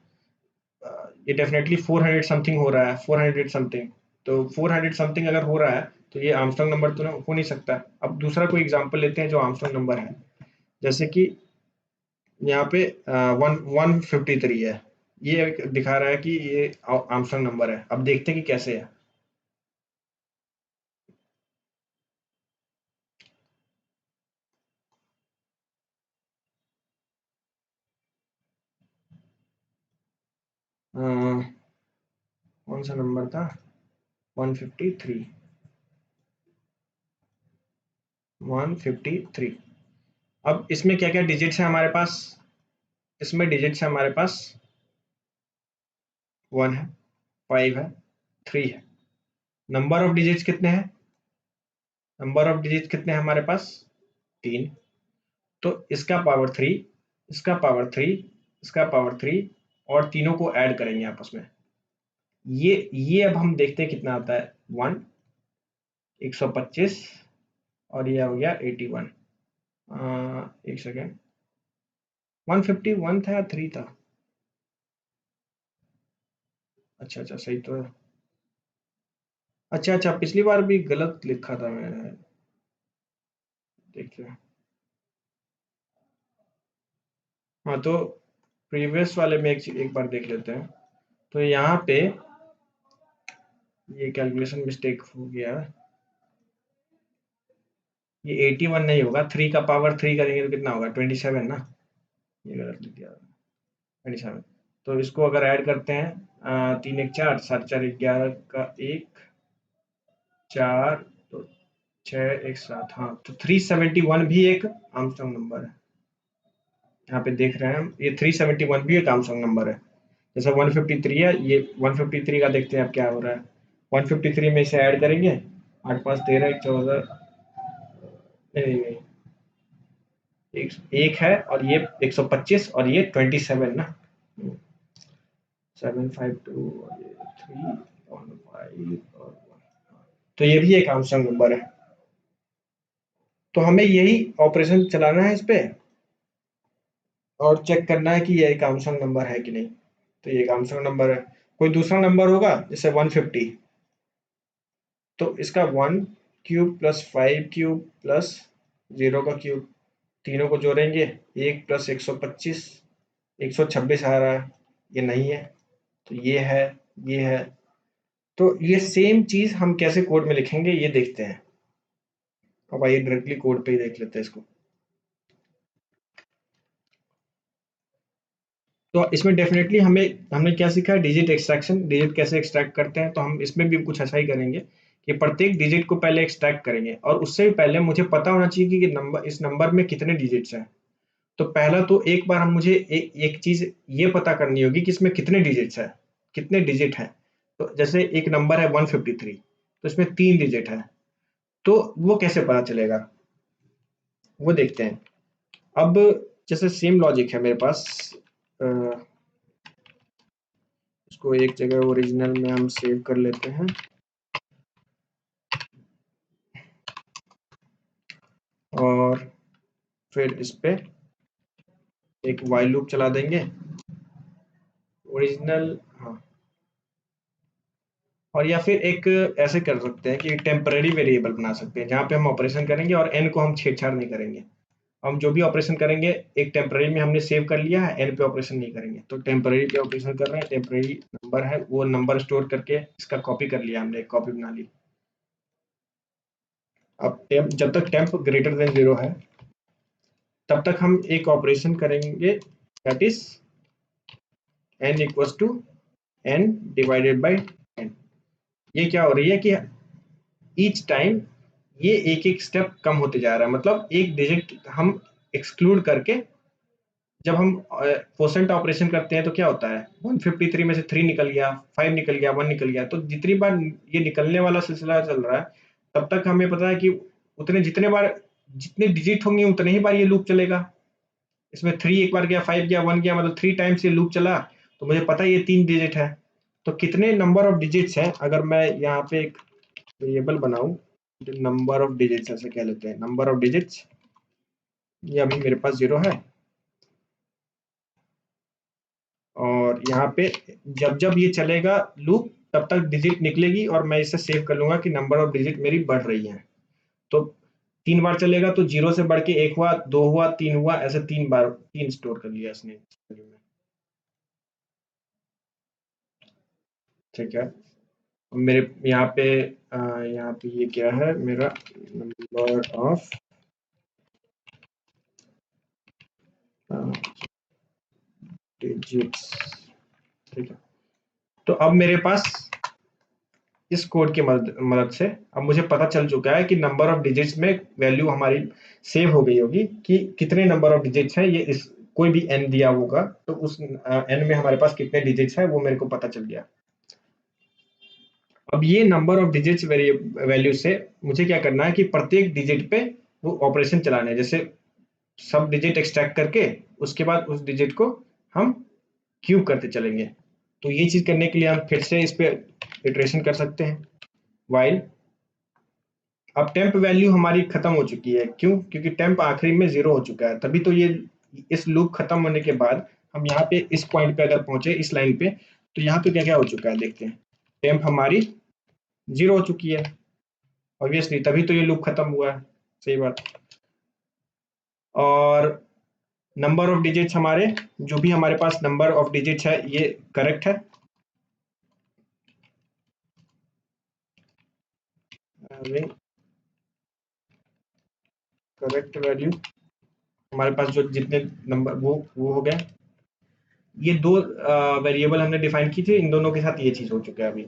ये डेफिनेटली 400 समथिंग हो रहा है, 400 समथिंग। तो 400 समथिंग अगर हो रहा है तो ये आर्मस्ट्रांग नंबर तो हो नहीं सकता। अब दूसरा कोई एग्जांपल लेते हैं जो आर्मस्ट्रांग नंबर है, जैसे कि यहाँ पे 153 है, ये दिखा रहा है कि ये आर्मस्ट्रांग नंबर है। अब देखते हैं कि कैसे है। अ, कौन सा नंबर था, 153, 153। अब इसमें क्या क्या डिजिट्स है हमारे पास, इसमें डिजिट्स है हमारे पास 1 है, 5 है, 3 है। नंबर ऑफ डिजिट्स कितने हैं? नंबर ऑफ डिजिट्स कितने हैं हमारे पास? 3। तो इसका पावर 3, इसका पावर 3, इसका पावर 3 और तीनों को ऐड करेंगे आपस में। ये अब हम देखते हैं कितना आता है। 1, 125 और ये हो गया 81। एक सेकेंड, 151 था या 3 था? अच्छा अच्छा, सही तो है। अच्छा अच्छा, पिछली बार भी गलत लिखा था मैंने, देखते हैं। हाँ, तो प्रीवियस वाले में एक बार देख लेते हैं। तो यहाँ पे ये कैलकुलेशन मिस्टेक हो गया, ये 81 नहीं होगा। 3 का पावर 3 करेंगे तो कितना होगा? 27 ना, ये गलत लिख दिया 27। तो इसको अगर ऐड करते हैं 3 1 4 7 4 11 का 1 4 तो 6 1 7, हाँ, तो 371 भी एक आर्मस्ट्रांग नंबर है। यहाँ पे देख रहे हैं हम, ये 371 भी एक आर्मस्ट्रांग नंबर है। जैसा 153 है, ये 153 का देखते हैं अब क्या हो रहा है। 153 में इसे ऐड करेंगे, 8 5 13 14, नहीं, एक है और ये 125 और ये 27 ना, 752 और ये 3 और 5 और 1, तो ये भी एक आर्मस्ट्रांग नंबर है। तो हमें यही ऑपरेशन चलाना है इस पे और चेक करना है कि ये एक आर्मस्ट्रांग नंबर है कि नहीं। तो ये एक आर्मस्ट्रांग नंबर है। कोई दूसरा नंबर होगा जैसे 150, तो इसका 1 क्यूब प्लस 5 क्यूब प्लस 0 का क्यूब, तीनों को जोड़ेंगे, 1 प्लस 125, 126 आ रहा है, ये नहीं है। तो ये है, ये है। तो ये सेम चीज हम कैसे कोड में लिखेंगे ये देखते हैं। अब आइए डायरेक्टली कोड पे ही देख लेते हैं इसको। तो इसमें डेफिनेटली हमने क्या सीखा है? डिजिट एक्सट्रैक्शन, डिजिट कैसे एक्सट्रैक्ट करते हैं। तो हम इसमें भी कुछ ऐसा ही करेंगे कि प्रत्येक डिजिट को पहले एक्सट्रैक्ट करेंगे और उससे भी पहले मुझे पता होना चाहिए कि नंबर, इस नंबर में कितने डिजिट्स हैं। तो पहला तो एक बार हम मुझे एक चीज ये पता करनी होगी कि इसमें कितने डिजिट्स है, कितने डिजिट है। तो जैसे एक नंबर है 153, तो इसमें 3 डिजिट है, तो वो कैसे पता चलेगा वो देखते हैं। अब जैसे सेम लॉजिक है मेरे पास, अ, इसको एक जगह ओरिजिनल में हम सेव कर लेते हैं और फिर इस पे एक while लूप चला देंगे ओरिजिनल। हाँ, और या फिर एक ऐसे कर सकते हैं कि टेम्पररी वेरिएबल बना सकते हैं जहाँ पे हम ऑपरेशन करेंगे और एन को हम छेड़छाड़ नहीं करेंगे। हम जो भी ऑपरेशन करेंगे एक टेम्पररी में हमने सेव कर लिया है, एन पे ऑपरेशन नहीं करेंगे। तो टेम्पररी पे ऑपरेशन कर रहे हैं, टेम्पररी नंबर है वो नंबर स्टोर करके इसका कॉपी कर लिया हमने, एक कॉपी बना ली। अब टेम्प, जब तक टेम्प ग्रेटर देन 0 है तब तक हम एक ऑपरेशन करेंगे, that is n equals to n divided by n। ये क्या हो रही है कि ईच टाइम ये एक एक स्टेप कम होते जा रहा है, मतलब एक डिजिट हम एक्सक्लूड करके जब हम क्वोशंट ऑपरेशन करते हैं तो क्या होता है, 153 में से 3 निकल गया, 5 निकल गया, 1 निकल गया। तो जितनी बार ये निकलने वाला सिलसिला चल रहा है तब तक हमें पता है कि उतने जितने बार जितने डिजिट होंगे उतने ही बार ये लूप चलेगा। इसमें 3 एक बार गया, 5 गया, 1 गया, मतलब 3 टाइम्स ये लूप चला। तो मुझे पता है ये 3 डिजिट है। तो कितने नंबर ऑफ डिजिट्स हैं, अगर मैं यहाँ पे एक वेरिएबल बनाऊं, नंबर ऑफ डिजिट्स ऐसे कह लेते हैं, नंबर ऑफ डिजिट्स, ये अभी मेरे पास 0 है। और यहाँ पे जब जब ये चलेगा लूप तब तक डिजिट निकलेगी और मैं इसे सेव कर लूंगा कि नंबर ऑफ डिजिट मेरी बढ़ रही है। तो 3 बार चलेगा तो 0 से बढ़ के 1 हुआ, 2 हुआ, 3 हुआ, ऐसे 3 बार 3 स्टोर कर लिया इसने। ठीक है, मेरे यहाँ पे ये क्या है मेरा नंबर ऑफ डिजिट्स। ठीक है, तो अब मेरे पास इस कोड की मदद से अब मुझे पता चल चुका है कि नंबर ऑफ डिजिट्स में वैल्यू हमारी सेव हो गई होगी कि कितने नंबर ऑफ डिजिट्स हैं ये इस कोई भी n दिया होगा तो उस n में हमारे पास कितने डिजिट्स है वो मेरे को पता चल गया। अब ये नंबर ऑफ डिजिट्स वैल्यू से मुझे क्या करना है कि प्रत्येक डिजिट पे वो ऑपरेशन चलाना है। जैसे सब डिजिट एक्सट्रैक्ट करके उसके बाद उस डिजिट को हम क्यूब करते चलेंगे। तो ये चीज करने के लिए हम फिर से इस पे इटरेशन कर सकते हैं व्हाइल। अब टेम्प वैल्यू हमारी खत्म हो चुकी है, क्यों? क्योंकि टेम्प आखिरी में 0 हो चुका है, तभी तो ये इस लूप खत्म होने के बाद हम यहाँ पे इस पॉइंट पे अगर पहुंचे इस लाइन पे, तो यहाँ पे क्या क्या हो चुका है देखते हैं। टेम्प हमारी 0 हो चुकी है ऑब्वियसली, तभी तो ये लूप खत्म हुआ है। सही बात। और नंबर ऑफ डिजिट्स हमारे, जो भी हमारे पास नंबर ऑफ डिजिट्स है ये करेक्ट है। करेक्ट वैल्यू हमारे पास जो जितने नंबर वो हो गए। ये दो वेरिएबल हमने डिफाइन की थी, इन दोनों के साथ ये चीज हो चुका है अभी।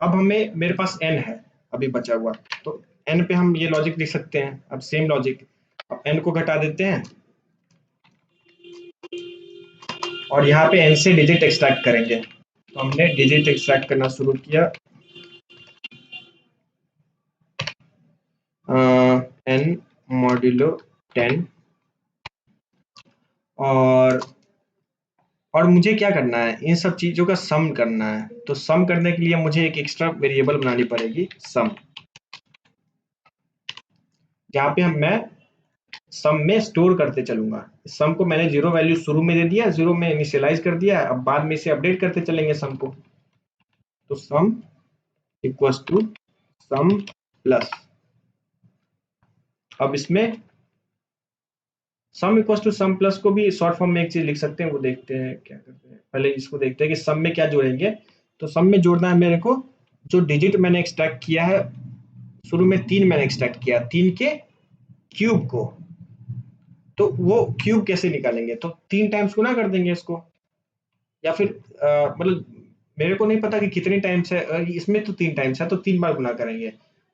अब हमें मेरे पास n है अभी बचा हुआ, तो n पे हम ये लॉजिक लिख सकते हैं। अब सेम लॉजिक, अब n को घटा देते हैं और यहाँ पे n से डिजिट एक्सट्रैक्ट करेंगे। तो हमने डिजिट एक्सट्रैक्ट करना शुरू किया। n मॉड्यूलो 10 और मुझे क्या करना है, इन सब चीजों का सम करना है। तो सम करने के लिए मुझे एक एक्स्ट्रा वेरिएबल बनानी पड़ेगी, सम, जहाँ पे मैं सम में स्टोर करते चलूंगा। सम को मैंने 0 वैल्यू शुरू में दे दिया, 0 में इनिशियलाइज कर दिया, अब बाद में इसे अपडेट करते चलेंगे सम को। तो sum equals to sum plus, अब इसमें sum equals to sum plus को भी शॉर्ट फॉर्म में एक चीज लिख सकते हैं, वो देखते हैं क्या करते हैं। पहले इसको देखते हैं कि सम में क्या जोड़ेंगे। तो सम में जोड़ना है मेरे को जो डिजिट मैंने एक्सट्रैक्ट किया है, शुरू में 3 मैंने एक्सट्रैक्ट किया, 3 के क्यूब को। तो वो क्यूब कैसे निकालेंगे, तो 3 टाइम्स गुना कर देंगे इसको, या फिर मतलब मेरे को नहीं पता कि कितनी टाइम्स है, इसमें तो 3 टाइम्स है तो 3 बार गुना करेंगे।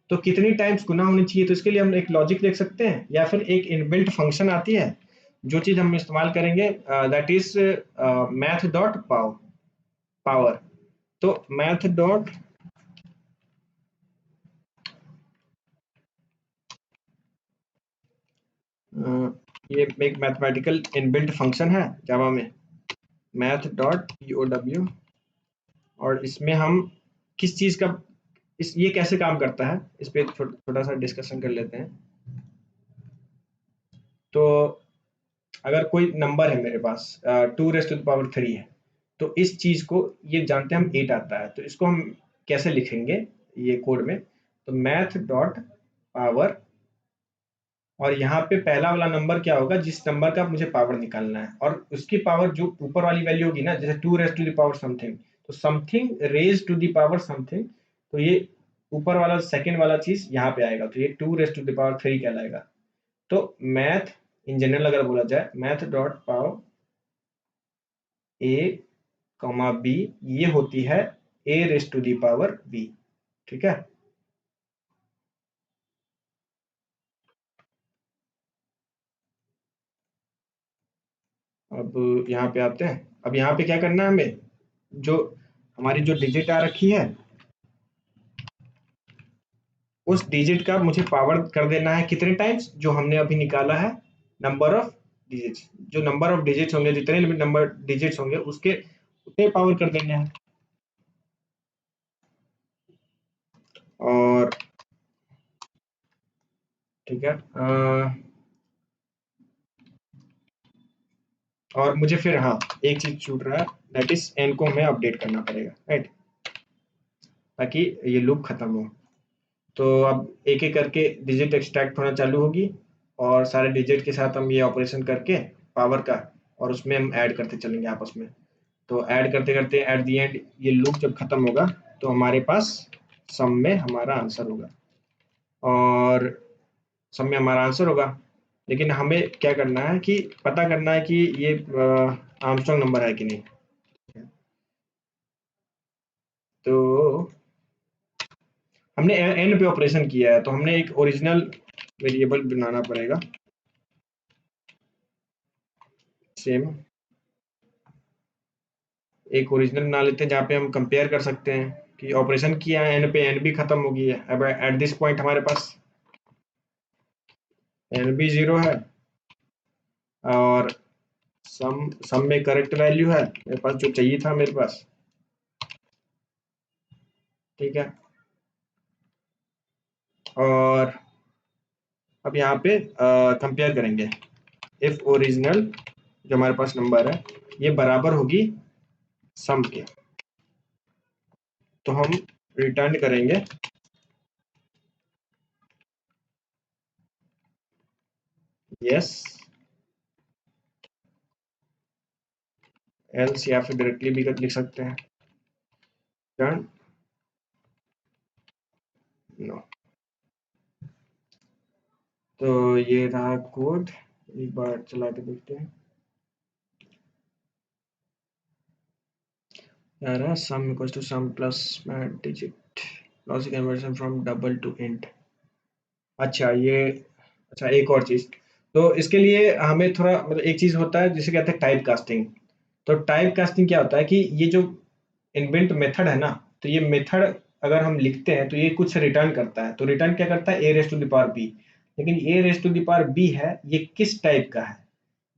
तो कितनी टाइम्स गुना होनी चाहिए, तो इसके लिए हम एक लॉजिक लिख सकते हैं, या फिर एक इनबिल्ट फंक्शन आती है जो चीज हम इस्तेमाल करेंगे, that is math dot power. तो मैथ डॉट ये एक मैथमेटिकल इनबिल्ट फंक्शन है जावा में, मैथ डॉट पीओडब्ल्यू। और इसमें हम किस चीज का ये कैसे काम करता है इस पे थोड़ा सा डिस्कशन कर लेते हैं। तो अगर कोई नंबर है मेरे पास 2⁻³ है, तो इस चीज को ये जानते हैं हम 8 आता है, तो इसको हम कैसे लिखेंगे ये कोड में। तो मैथ डॉट पावर, और यहाँ पे पहला वाला नंबर क्या होगा, जिस नंबर का मुझे पावर निकालना है, और उसकी पावर जो ऊपर वाली वैल्यू होगी ना, जैसे 2⁻² समथिंग, तो something raise to the power something, तो ये ऊपर वाला सेकंड वाला चीज यहाँ पे आएगा, तो ये 2⁻³ कहलाएगा। तो मैथ इन जनरल अगर बोला जाए, मैथ डॉट पावर ए कॉमा बी, ये होती है a⁻⁵ ठीक है। अब यहाँ पे आते हैं, अब यहाँ पे क्या करना है हमें, जो हमारी जो डिजिट आ रखी है उस डिजिट का मुझे पावर कर देना है कितने टाइम्स, जो हमने अभी निकाला है नंबर ऑफ डिजिट्स, जो नंबर ऑफ डिजिट्स होंगे, जितने नंबर डिजिट्स होंगे उसके उतने पावर कर देने हैं। और ठीक है, और मुझे फिर हाँ एक चीज छूट रहा है, दैट इज एन को हमें अपडेट करना पड़ेगा, राइट, ताकि ये लूप खत्म हो। तो अब एक एक करके डिजिट एक्सट्रैक्ट होना चालू होगी, और सारे डिजिट के साथ हम ये ऑपरेशन करके पावर का, और उसमें हम ऐड करते चलेंगे आपस में। तो ऐड करते करते एट दी एंड ये लूप जब खत्म होगा तो हमारे पास सम में हमारा आंसर होगा, और सम में हमारा आंसर होगा। लेकिन हमें क्या करना है कि पता करना है कि ये आर्मस्ट्रांग नंबर है कि नहीं। तो हमने एन पे ऑपरेशन किया है, तो हमने एक ओरिजिनल वेरिएबल बनाना पड़ेगा। सेम एक ओरिजिनल बना लेते हैं जहाँ पे हम कंपेयर कर सकते हैं कि ऑपरेशन किया है एन पे, एन भी खत्म हो गई है। अब एट दिस पॉइंट हमारे पास एन भी 0 है और सम में करेक्ट वैल्यू है मेरे पास, जो चाहिए था मेरे पास। ठीक है, और अब यहाँ पे कंपेयर करेंगे। इफ ओरिजिनल जो हमारे पास नंबर है ये बराबर होगी सम के, तो हम रिटर्न करेंगे यस, एल्स, या फिर डायरेक्टली भी लिख सकते हैं रिटर्न नो। तो ये रहा कोड, एक बार चला के देखते हैं। क्या रहा, sum equals to sum plus digit, logic conversion from double to int. अच्छा ये, अच्छा एक और चीज, तो इसके लिए हमें थोड़ा मतलब एक चीज होता है जिसे कहते हैं टाइप कास्टिंग। तो टाइप कास्टिंग क्या होता है कि ये जो इनबिल्ट मेथड है ना, तो ये मेथड अगर हम लिखते हैं तो ये कुछ रिटर्न करता है। तो रिटर्न क्या करता है, A raise to the power B. लेकिन A raise to the power B है, ये किस टाइप का है,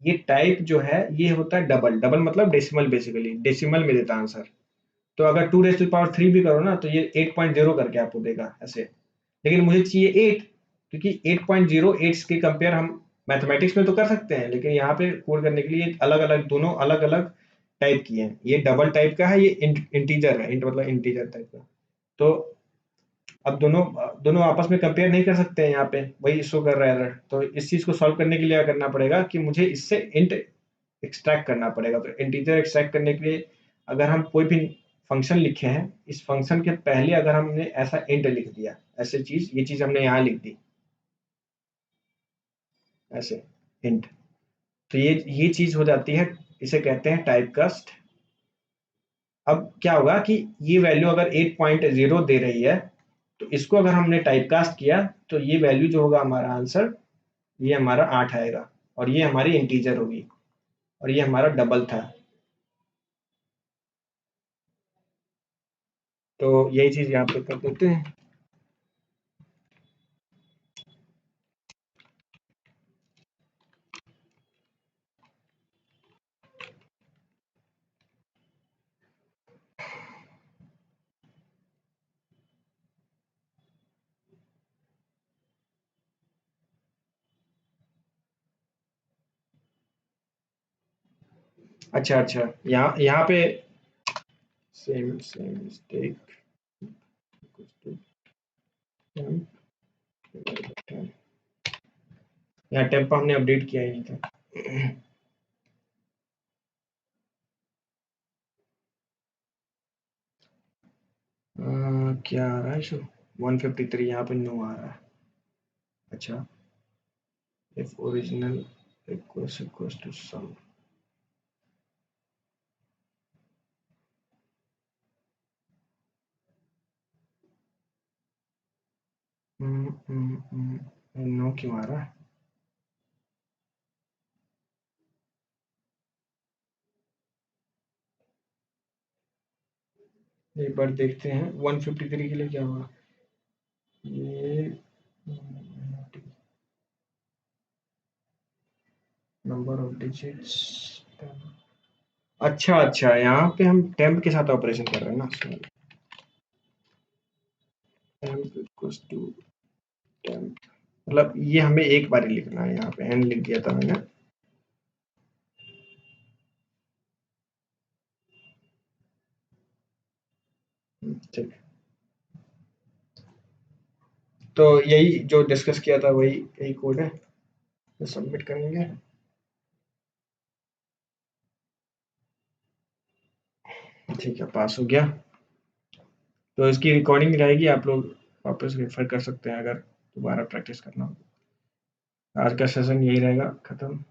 ये टाइप जो है ये होता है डबल। डबल मतलब डेसिमल, बेसिकली डेसिमल में देता आंसर। तो अगर 2 रेस टू पावर 3 भी करो ना तो ये 8.0 करके आपको देगा ऐसे। लेकिन मुझे चाहिए 8, क्योंकि 8.0 8 के कंपेयर हम मैथमेटिक्स में तो कर सकते हैं, लेकिन यहाँ पे कोड करने के लिए अलग अलग, दोनों अलग अलग टाइप की हैं। ये डबल टाइप का है, ये इंटीजर है, इंट मतलब इंटीजर टाइप का। तो अब दोनों दोनों आपस में कंपेयर नहीं कर सकते हैं, यहाँ पे वही शो कर रहा है एरर। तो इस चीज को सॉल्व करने के लिए क्या करना पड़ेगा कि मुझे इससे इंट एक्सट्रैक्ट करना पड़ेगा। तो इंटीजर एक्सट्रैक्ट करने के लिए अगर हम कोई भी फंक्शन लिखे हैं, इस फंक्शन के पहले अगर हमने ऐसा इंट लिख दिया, ऐसे चीज, ये चीज हमने यहाँ लिख दी ऐसे इंट, तो ये चीज हो जाती है, इसे कहते हैं टाइप कास्ट। अब क्या होगा कि ये वैल्यू अगर 8.0 दे रही है, तो इसको अगर हमने टाइप कास्ट किया तो ये वैल्यू जो होगा हमारा आंसर, ये हमारा 8 आएगा, और ये हमारी इंटीजर होगी, और ये हमारा डबल था। तो यही चीज यहाँ पे कर देते हैं। अच्छा अच्छा, यहाँ पे सेम सेम मिस्टेक, यहाँ टेम्पो हमने अपडेट किया ही नहीं था। क्या आ रहा है शो, 153 यहाँ पे नो आ रहा है। अच्छा, if original equals to sum, no क्यों आ रहा है। एक बार देखते हैं 153 के लिए क्या हुआ। ये नंबर ऑफ डिजिट्स, अच्छा अच्छा, यहाँ पे हम टेम्प के साथ ऑपरेशन कर रहे हैं ना, टेम्प इक्वल्स टू टेम्प, मतलब ये हमें एक बार ही लिखना है। यहाँ पे एन लिख दिया था मैंने। ठीक, तो यही जो डिस्कस किया था वही यही कोड है, तो सबमिट करेंगे। ठीक है, पास हो गया। तो इसकी रिकॉर्डिंग रहेगी, आप लोग वापस रेफर कर सकते हैं अगर दोबारा प्रैक्टिस करना हो। आज का सेशन यही रहेगा, खत्म।